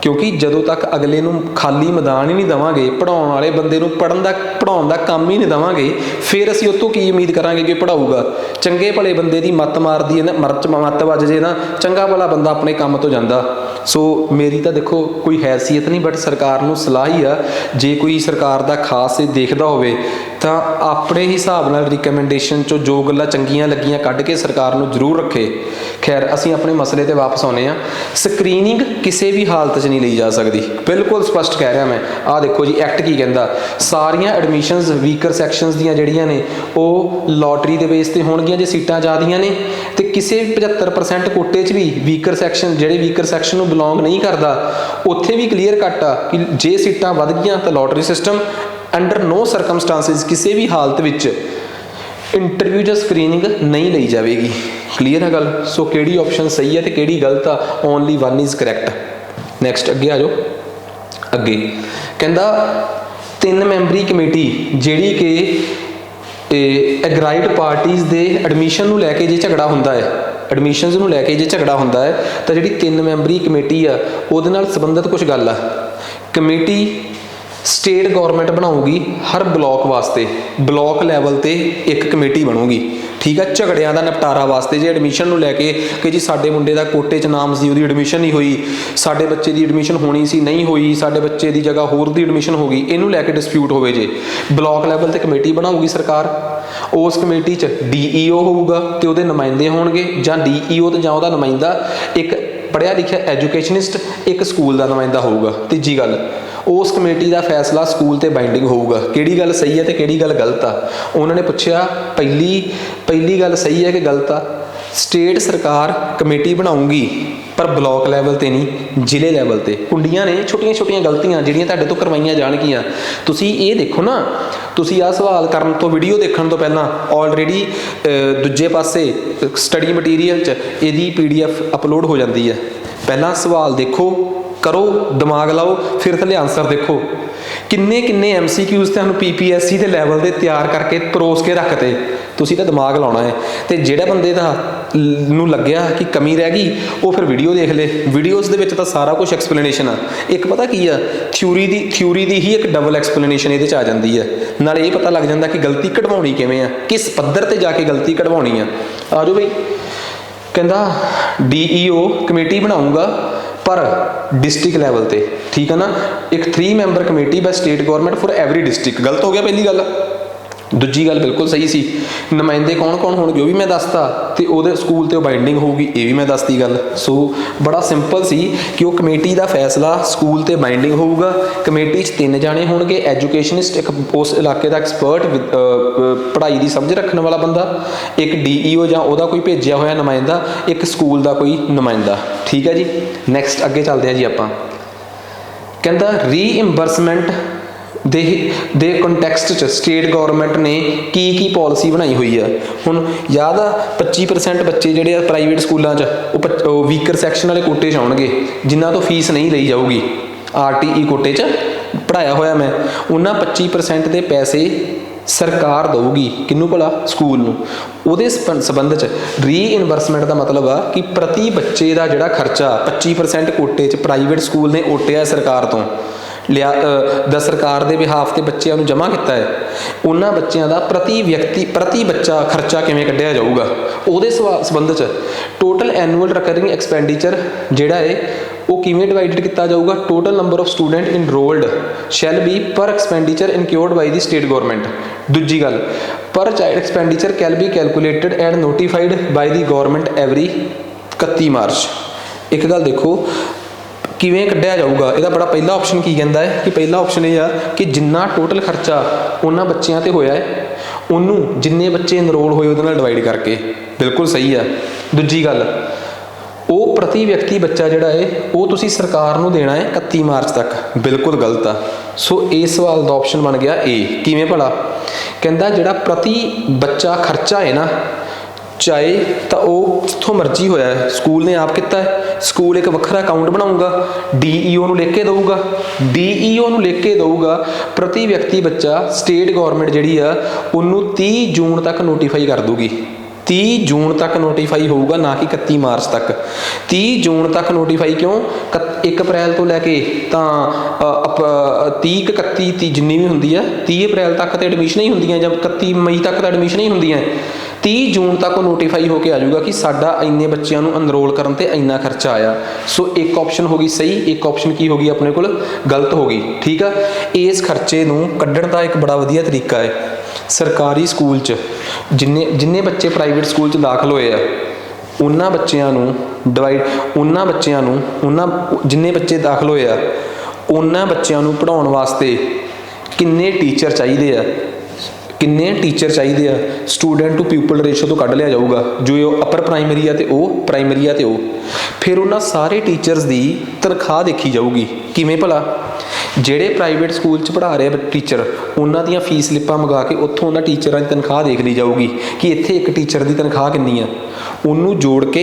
ਕਿਉਂਕਿ ਜਦੋਂ ਤੱਕ ਅਗਲੇ ਨੂੰ ਖਾਲੀ ਮੈਦਾਨ ਹੀ ਨਹੀਂ ਦੇਵਾਂਗੇ, ਪੜ੍ਹਾਉਣ ਵਾਲੇ ਬੰਦੇ ਨੂੰ ਪੜ੍ਹਾਉਣ ਦਾ ਕੰਮ ਹੀ ਨਹੀਂ ਦੇਵਾਂਗੇ, ਫਿਰ ਅਸੀਂ ਉਹ ਤੋਂ ਕੀ ਉਮੀਦ ਕਰਾਂਗੇ ਕਿ ਪੜ੍ਹਾਊਗਾ। ਚੰਗੇ ਭਲੇ ਬੰਦੇ ਦੀ ਮੱਤ ਮਾਰਦੀ ਹੈ ਨਾ, ਮੱਤ ਵੱਜ ਜੇ ਨਾ, ਚੰਗਾ ਭਲਾ ਬੰਦਾ ਆਪਣੇ ਕੰਮ ਤੋਂ ਜਾਂਦਾ। ਸੋ ਮੇਰੀ ਤਾਂ ਦੇਖੋ ਕੋਈ ਹੈਸੀਅਤ ਨਹੀਂ, ਬਟ ਸਰਕਾਰ ਨੂੰ ਸਲਾਹ ਹੀ ਆ, ਜੇ ਕੋਈ ਸਰਕਾਰ ਦਾ ਖਾਸ ਇਹ ਦੇਖਦਾ ਹੋਵੇ ਤਾਂ ਆਪਣੇ ਹਿਸਾਬ ਨਾਲ ਰਿਕਮੈਂਡੇਸ਼ਨ 'ਚੋਂ ਜੋ ਗੱਲਾਂ ਚੰਗੀਆਂ ਲੱਗੀਆਂ ਕੱਢ ਕੇ ਸਰਕਾਰ ਨੂੰ ਜ਼ਰੂਰ ਰੱਖੇ। ਖੈਰ ਅਸੀਂ ਆਪਣੇ ਮਸਲੇ 'ਤੇ ਵਾਪਸ ਆਉਂਦੇ ਹਾਂ। ਸਕਰੀਨਿੰਗ ਕਿਸੇ ਵੀ ਹਾਲਤ 'ਚ ਨਹੀਂ ਲਈ ਜਾ ਸਕਦੀ, ਬਿਲਕੁਲ ਸਪਸ਼ਟ ਕਹਿ ਰਿਹਾ ਮੈਂ। ਆਹ ਦੇਖੋ ਜੀ ਐਕਟ ਕੀ ਕਹਿੰਦਾ, ਸਾਰੀਆਂ ਐਡਮਿਸ਼ਨਸ ਵੀਕਰ ਸੈਕਸ਼ਨਸ ਦੀਆਂ ਜਿਹੜੀਆਂ ਨੇ ਉਹ ਲੋਟਰੀ ਦੇ ਬੇਸ 'ਤੇ ਹੋਣਗੀਆਂ ਜੇ ਸੀਟਾਂ ਜ਼ਿਆਦੀਆਂ ਨੇ, ਤੇ ਕਿਸੇ 75% ਕੋਟੇ 'ਚ ਵੀ ਵੀਕਰ ਸੈਕਸ਼ਨ ਜਿਹੜੇ ਵੀਕਰ ਸੈਕਸ਼ਨ ਨੂੰ ਬਿਲੋਂਗ ਨਹੀਂ ਕਰਦਾ ਉੱਥੇ ਵੀ ਕਲੀਅਰ ਕੱਟ ਆ ਕਿ ਜੇ ਸੀਟਾਂ ਵੱਧ ਗਈਆਂ ਤਾਂ ਲੋਟਰੀ ਸਿਸਟਮ। ਅੰਡਰ ਨੋ ਸਰਕਮਸਟਾਂਸਿਸ ਕਿਸੇ ਵੀ ਹਾਲਤ ਵਿੱਚ ਇੰਟਰਵਿਊ ਜਾਂ ਸਕਰੀਨਿੰਗ ਨਹੀਂ ਲਈ ਜਾਵੇਗੀ। ਕਲੀਅਰ ਹੈ ਗੱਲ। ਸੋ ਕਿਹੜੀ ਆਪਸ਼ਨ ਸਹੀ ਹੈ ਤੇ ਕਿਹੜੀ ਗਲਤ ਆ, only one is correct. Next ਅੱਗੇ ਆ ਜਾਓ। ਅੱਗੇ ਕਹਿੰਦਾ 3 ਮੈਂਬਰੀ ਕਮੇਟੀ ਜਿਹੜੀ ਕਿ ਐਗਰਾਈਡ ਪਾਰਟੀਜ਼ ਦੇ ਐਡਮਿਸ਼ਨ ਨੂੰ ਲੈ ਕੇ ਜੇ ਝਗੜਾ ਹੁੰਦਾ ਹੈ, ਐਡਮਿਸ਼ਨਸ ਨੂੰ ਲੈ ਕੇ ਜੇ ਝਗੜਾ ਹੁੰਦਾ ਹੈ ਤਾਂ ਜਿਹੜੀ 3 ਮੈਂਬਰੀ ਕਮੇਟੀ ਆ ਉਹਦੇ ਨਾਲ ਸੰਬੰਧਿਤ ਕੁਝ ਗੱਲ ਆ। ਕਮੇਟੀ ਸਟੇਟ ਗੌਰਮੈਂਟ ਬਣਾਊਗੀ ਹਰ ਬਲਾਕ ਵਾਸਤੇ, ਬਲਾਕ ਲੈਵਲ ਤੇ ਇੱਕ ਕਮੇਟੀ ਬਣੂਗੀ, ਠੀਕ ਆ, ਝਗੜਿਆਂ ਦਾ ਨਿਪਟਾਰਾ ਵਾਸਤੇ। ਜੇ ਐਡਮਿਸ਼ਨ ਨੂੰ ਲੈ ਕੇ ਕਿ ਜੀ ਸਾਡੇ ਮੁੰਡੇ ਦਾ ਕੋਟੇ 'ਚ ਨਾਮ ਸੀ, ਉਹਦੀ ਐਡਮਿਸ਼ਨ ਨਹੀਂ ਹੋਈ, ਸਾਡੇ ਬੱਚੇ ਦੀ ਐਡਮਿਸ਼ਨ ਹੋਣੀ ਸੀ ਨਹੀਂ ਹੋਈ, ਸਾਡੇ ਬੱਚੇ ਦੀ ਜਗ੍ਹਾ ਹੋਰ ਦੀ ਐਡਮਿਸ਼ਨ ਹੋ ਗਈ, ਇਹਨੂੰ ਲੈ ਕੇ ਡਿਸਪਿਊਟ ਹੋਵੇ ਜੇ ਬਲਾਕ ਲੈਵਲ ਤੇ ਕਮੇਟੀ ਬਣਾਊਗੀ ਸਰਕਾਰ। ਉਸ ਕਮੇਟੀ 'ਚ DEO ਹੋਊਗਾ ਤੇ ਉਹਦੇ ਨੁਮਾਇੰਦੇ ਹੋਣਗੇ, ਜਾਂ DEO ਤੇ ਜਾਂ ਉਹਦਾ ਨੁਮਾਇੰਦਾ ਇੱਕ ਪੜ੍ਹਿਆ ਲਿਖਿਆ ਐਜੂਕੇਸ਼ਨਿਸਟ, ਇੱਕ ਸਕੂਲ ਦਾ ਨੁਮਾਇੰਦਾ ਹੋਊਗਾ। ਤੀਜੀ ਗੱਲ, ਉਸ ਕਮੇਟੀ ਦਾ ਫੈਸਲਾ ਸਕੂਲ ਤੇ ਬਾਈਂਡਿੰਗ ਹੋਊਗਾ। ਕਿਹੜੀ ਗੱਲ ਸਹੀ ਹੈ ਤੇ ਕਿਹੜੀ ਗੱਲ ਗਲਤ ਆ? ਉਹਨਾਂ ਨੇ ਪੁੱਛਿਆ ਪਹਿਲੀ ਗੱਲ ਸਹੀ ਹੈ ਕਿ ਗਲਤ ਆ? ਸਟੇਟ ਸਰਕਾਰ ਕਮੇਟੀ ਬਣਾਊਗੀ ਪਰ ਬਲਾਕ ਲੈਵਲ ਤੇ ਨਹੀਂ, ਜ਼ਿਲ੍ਹੇ ਲੈਵਲ ਤੇ। ਕੁੰਡੀਆਂ ਨੇ ਛੋਟੀਆਂ ਗਲਤੀਆਂ ਜਿਹੜੀਆਂ ਤੁਹਾਡੇ ਤੋਂ ਕਰਵਾਈਆਂ ਜਾਣਗੀਆਂ। ਤੁਸੀਂ ਇਹ ਦੇਖੋ ਨਾ, ਤੁਸੀਂ ਆਹ ਸਵਾਲ ਕਰਨ ਤੋਂ ਵੀਡੀਓ ਦੇਖਣ ਤੋਂ ਪਹਿਲਾਂ ਆਲਰੇਡੀ ਦੂਜੇ ਪਾਸੇ ਸਟੱਡੀ ਮਟੀਰੀਅਲ 'ਚ ਇਹਦੀ PDF ਅਪਲੋਡ ਹੋ ਜਾਂਦੀ ਹੈ। ਪਹਿਲਾਂ ਸਵਾਲ ਦੇਖੋ, ਕਰੋ, ਦਿਮਾਗ ਲਾਓ, ਫਿਰ ਥੱਲੇ ਆਨਸਰ ਦੇਖੋ। ਕਿੰਨੇ MCQs ਤੁਹਾਨੂੰ PPSC ਦੇ ਲੈਵਲ ਦੇ ਤਿਆਰ ਕਰਕੇ ਪਰੋਸ ਕੇ ਰੱਖਤੇ, ਤੁਸੀਂ ਤਾਂ ਦਿਮਾਗ ਲਾਉਣਾ ਹੈ। ਤੇ ਜਿਹੜਾ ਬੰਦੇ ਦਾ ਨੂੰ ਲੱਗਿਆ ਕਿ ਕਮੀ ਰਹਿ ਗਈ ਉਹ ਫਿਰ ਵੀਡੀਓ ਦੇਖ ਲੇ। ਵੀਡੀਓਜ਼ ਦੇ ਵਿੱਚ ਤਾਂ ਸਾਰਾ ਕੁਝ ਐਕਸਪਲੇਨੇਸ਼ਨ ਆ। ਇੱਕ ਪਤਾ ਕੀ ਆ, ਥਿਊਰੀ ਦੀ ਹੀ ਇੱਕ ਡਬਲ ਐਕਸਪਲੇਨੇਸ਼ਨ ਇਹਦੇ 'ਚ ਆ ਜਾਂਦੀ ਹੈ। ਨਾਲੇ ਇਹ ਪਤਾ ਲੱਗ ਜਾਂਦਾ ਕਿ ਗਲਤੀ ਕਢਵਾਉਣੀ ਕਿਵੇਂ ਆ, ਕਿਸ ਪੱਧਰ ਤੇ ਜਾ ਕੇ ਗਲਤੀ ਕਢਵਾਉਣੀ ਆ। ਆ ਜਾਓ ਬਈ। ਕਹਿੰਦਾ DEO ਕਮੇਟੀ ਬਣਾਊਗਾ ਪਰ ਡਿਸਟ੍ਰਿਕਟ ਲੈਵਲ ਤੇ, ਠੀਕ ਹੈ ਨਾ, ਇੱਕ 3 member committee by state government for every district. ਗਲਤ ਹੋ ਗਿਆ ਪਹਿਲੀ ਗੱਲ। ਦੂਜੀ ਗੱਲ ਬਿਲਕੁਲ ਸਹੀ ਸੀ। ਨੁਮਾਇੰਦੇ ਕੌਣ ਹੋਣਗੇ ਉਹ ਵੀ ਮੈਂ ਦੱਸਤਾ, ਤੇ ਉਹਦੇ ਸਕੂਲ ਤੇ ਉਹ ਬਾਈਂਡਿੰਗ ਹੋਊਗੀ ਇਹ ਵੀ ਮੈਂ ਦੱਸਤੀ ਗੱਲ। ਸੋ ਬੜਾ ਸਿੰਪਲ ਸੀ ਕਿ ਉਹ ਕਮੇਟੀ ਦਾ ਫੈਸਲਾ ਸਕੂਲ ਤੇ ਬਾਈਂਡਿੰਗ ਹੋਊਗਾ। ਕਮੇਟੀ 'ਚ 3 ਜਾਣੇ ਹੋਣਗੇ, ਐਜੂਕੇਸ਼ਨਿਸਟ, ਇੱਕ ਉਸ ਇਲਾਕੇ ਦਾ ਐਕਸਪਰਟ, ਪੜ੍ਹਾਈ ਦੀ ਸਮਝ ਰੱਖਣ ਵਾਲਾ ਬੰਦਾ, ਇੱਕ DEO ਜਾਂ ਉਹਦਾ ਕੋਈ ਭੇਜਿਆ ਹੋਇਆ ਨੁਮਾਇੰਦਾ, ਇੱਕ ਸਕੂਲ ਦਾ ਕੋਈ ਨੁਮਾਇੰਦਾ। ਠੀਕ ਹੈ ਜੀ। ਨੈਕਸਟ ਅੱਗੇ ਚੱਲਦੇ ਹਾਂ ਜੀ ਆਪਾਂ। ਕਹਿੰਦਾ ਰੀਇੰਬਰਸਮੈਂਟ ਦੇ ਕੰਟੈਕਸਟ 'ਚ ਸਟੇਟ ਗੌਰਮੈਂਟ ਨੇ ਕੀ ਪਾਲਿਸੀ ਬਣਾਈ ਹੋਈ ਆ। ਹੁਣ ਯਾਦ ਆ 25% ਬੱਚੇ ਜਿਹੜੇ ਆ ਪ੍ਰਾਈਵੇਟ ਸਕੂਲਾਂ 'ਚ ਉਹ ਵੀਕਰ ਸੈਕਸ਼ਨ ਵਾਲੇ ਕੋਟੇ 'ਚ ਆਉਣਗੇ ਜਿਨ੍ਹਾਂ ਤੋਂ ਫੀਸ ਨਹੀਂ ਲਈ ਜਾਊਗੀ। RTE ਕੋਟੇ 'ਚ ਪੜ੍ਹਾਇਆ ਹੋਇਆ ਮੈਂ, ਉਹਨਾਂ 25% ਦੇ ਪੈਸੇ ਸਰਕਾਰ ਦਊਗੀ। ਕਿਹਨੂੰ ਭਲਾ? ਸਕੂਲ ਨੂੰ। ਉਹਦੇ ਸੰਬੰਧ 'ਚ ਰੀਇਨਵਰਸਮੈਂਟ ਦਾ ਮਤਲਬ ਆ ਕਿ ਪ੍ਰਤੀ ਬੱਚੇ ਦਾ ਜਿਹੜਾ ਖਰਚਾ 25% ਕੋਟੇ 'ਚ ਪ੍ਰਾਈਵੇਟ ਸਕੂਲ ਨੇ ਓਟਿਆ ਸਰਕਾਰ ਤੋਂ ਦਾ ਸਰਕਾਰ ਦੇ ਬਿਹਾਫ ਤੇ ਬੱਚਿਆਂ ਨੂੰ ਜਮ੍ਹਾਂ ਕੀਤਾ ਹੈ, ਉਹਨਾਂ ਬੱਚਿਆਂ ਦਾ ਪ੍ਰਤੀ ਬੱਚਾ ਖਰਚਾ ਕਿਵੇਂ ਕੱਢਿਆ ਜਾਊਗਾ ਉਹਦੇ ਸੰਬੰਧ 'ਚ ਟੋਟਲ ਐਨੂਅਲ ਰਿਕਰਿੰਗ ਐਕਸਪੈਂਡੀਚਰ ਜਿਹੜਾ ਹੈ ਉਹ ਕਿਵੇਂ ਡਿਵਾਈਡਡ ਕੀਤਾ ਜਾਊਗਾ। Total number of student enrolled shall be per expenditure incurred by the state government. ਦੂਜੀ ਗੱਲ, per child expenditure can be calculated and notified by the government every 31 March. ਇੱਕ ਗੱਲ ਦੇਖੋ ਕਿਵੇਂ ਕੱਢਿਆ ਜਾਊਗਾ ਇਹਦਾ ਬੜਾ ਪਹਿਲਾ ਆਪਸ਼ਨ ਕੀ ਕਹਿੰਦਾ ਹੈ ਕਿ ਪਹਿਲਾ ਆਪਸ਼ਨ ਇਹ ਆ ਕਿ ਜਿੰਨਾ ਟੋਟਲ ਖਰਚਾ ਉਹਨਾਂ ਬੱਚਿਆਂ ਤੇ ਹੋਇਆ ਹੈ ਉਹਨੂੰ ਜਿੰਨੇ ਬੱਚੇ ਇਨਰੋਲ ਹੋਏ ਉਹਦੇ ਨਾਲ ਡਿਵਾਈਡ ਕਰਕੇ। ਬਿਲਕੁਲ ਸਹੀ ਆ। ਦੂਜੀ ਗੱਲ, ਉਹ ਪ੍ਰਤੀ ਵਿਅਕਤੀ ਬੱਚਾ ਜਿਹੜਾ ਹੈ ਉਹ ਤੁਸੀਂ ਸਰਕਾਰ ਨੂੰ ਦੇਣਾ ਹੈ 31 ਮਾਰਚ ਤੱਕ। ਬਿਲਕੁਲ ਗਲਤ ਆ। ਸੋ ਇਸ ਸਵਾਲ ਦਾ ਆਪਸ਼ਨ ਬਣ ਗਿਆ ਏ। ਕਿਵੇਂ ਭਲਾ? ਕਹਿੰਦਾ ਜਿਹੜਾ ਪ੍ਰਤੀ ਬੱਚਾ ਖਰਚਾ ਹੈ ਨਾ, ਚਾਹੇ ਤਾਂ ਉਹ ਜਿੱਥੋਂ ਮਰਜ਼ੀ ਹੋਇਆ, ਸਕੂਲ ਨੇ ਆਪ ਕੀਤਾ ਹੈ, ਸਕੂਲ ਇੱਕ ਵੱਖਰਾ ਅਕਾਊਂਟ ਬਣਾਊਗਾ, ਡੀਈਓ ਨੂੰ ਲਿਖ ਕੇ ਦਊਗਾ, ਡੀਈਓ ਨੂੰ ਲਿਖ ਕੇ ਦਊਗਾ ਪ੍ਰਤੀ ਵਿਅਕਤੀ ਬੱਚਾ ਸਟੇਟ ਗੌਰਮੈਂਟ ਜਿਹੜੀ ਆ ਉਹਨੂੰ 30 ਜੂਨ ਤੱਕ ਨੋਟੀਫਾਈ ਕਰ ਦੂਗੀ। 30 ਜੂਨ ਤੱਕ ਨੋਟੀਫਾਈ ਹੋਊਗਾ, ਨਾ ਕਿ 31 ਮਾਰਚ ਤੱਕ। 30 ਜੂਨ ਤੱਕ ਨੋਟੀਫਾਈ ਕਿਉਂ? 1 ਅਪ੍ਰੈਲ ਤੋਂ ਲੈ ਕੇ ਤਾਂ 30 31 ਜਿੰਨੀ ਵੀ ਹੁੰਦੀ ਆ, 30 ਅਪ੍ਰੈਲ ਤੱਕ ਤਾਂ ਐਡਮਿਸ਼ਨਾਂ ਹੀ ਹੁੰਦੀਆਂ, ਜਾਂ 31 ਮਈ ਤੱਕ ਤਾਂ ਐਡਮਿਸ਼ਨਾਂ ਹੀ ਹੁੰਦੀਆਂ। 30 ਜੂਨ ਤੱਕ ਉਹ ਨੋਟੀਫਾਈ ਹੋ ਕੇ ਆ ਜਾਊਗਾ ਕਿ ਸਾਡਾ ਇੰਨੇ ਬੱਚਿਆਂ ਨੂੰ ਅਨਰੋਲ ਕਰਨ ਤੇ ਇੰਨਾ ਖਰਚਾ ਆਇਆ। ਸੋ ਇੱਕ ਆਪਸ਼ਨ ਹੋ ਗਈ ਸਹੀ, ਇੱਕ ਆਪਸ਼ਨ ਕੀ ਹੋ ਗਈ ਆਪਣੇ ਕੋਲ? ਗਲਤ ਹੋ ਗਈ। ਠੀਕ ਆ। ਇਸ ਖਰਚੇ ਨੂੰ ਕੱਢਣ ਦਾ ਇੱਕ ਬੜਾ ਵਧੀਆ ਤਰੀਕਾ ਹੈ। ਸਰਕਾਰੀ ਸਕੂਲ 'ਚ ਜਿੰਨੇ ਬੱਚੇ ਪ੍ਰਾਈਵੇਟ ਸਕੂਲ 'ਚ ਦਾਖਲ ਹੋਏ ਆ, ਉਹਨਾਂ ਬੱਚਿਆਂ ਨੂੰ ਜਿੰਨੇ ਬੱਚੇ ਦਾਖਲ ਹੋਏ ਆ, ਉਹਨਾਂ ਬੱਚਿਆਂ ਨੂੰ ਪੜ੍ਹਾਉਣ ਵਾਸਤੇ ਕਿੰਨੇ ਟੀਚਰ ਚਾਹੀਦੇ ਆ, ਸਟੂਡੈਂਟ ਟੂ ਪਿਊਪਲ ਰੇਸ਼ੋ ਤੋਂ ਕੱਢ ਲਿਆ ਜਾਊਗਾ। ਜੋ ਅਪਰ ਪ੍ਰਾਇਮਰੀ ਆ ਤੇ ਉਹ ਪ੍ਰਾਇਮਰੀ ਆ ਤੇ ਉਹ, ਫਿਰ ਉਹਨਾਂ ਸਾਰੇ ਟੀਚਰਸ ਦੀ ਤਨਖਾਹ ਦੇਖੀ ਜਾਊਗੀ। ਕਿਵੇਂ ਭਲਾ? ਜਿਹੜੇ ਪ੍ਰਾਈਵੇਟ ਸਕੂਲ 'ਚ ਪੜ੍ਹਾ ਰਹੇ ਟੀਚਰ, ਉਹਨਾਂ ਦੀਆਂ ਫੀਸ ਸਲਿੱਪਾਂ ਮੰਗਾ ਕੇ ਉੱਥੋਂ ਉਹਨਾਂ ਟੀਚਰਾਂ ਦੀ ਤਨਖਾਹ ਦੇਖ ਲਈ ਜਾਊਗੀ ਕਿ ਇੱਥੇ ਇੱਕ ਟੀਚਰ ਦੀ ਤਨਖਾਹ ਕਿੰਨੀ ਆ। ਉਹਨੂੰ ਜੋੜ ਕੇ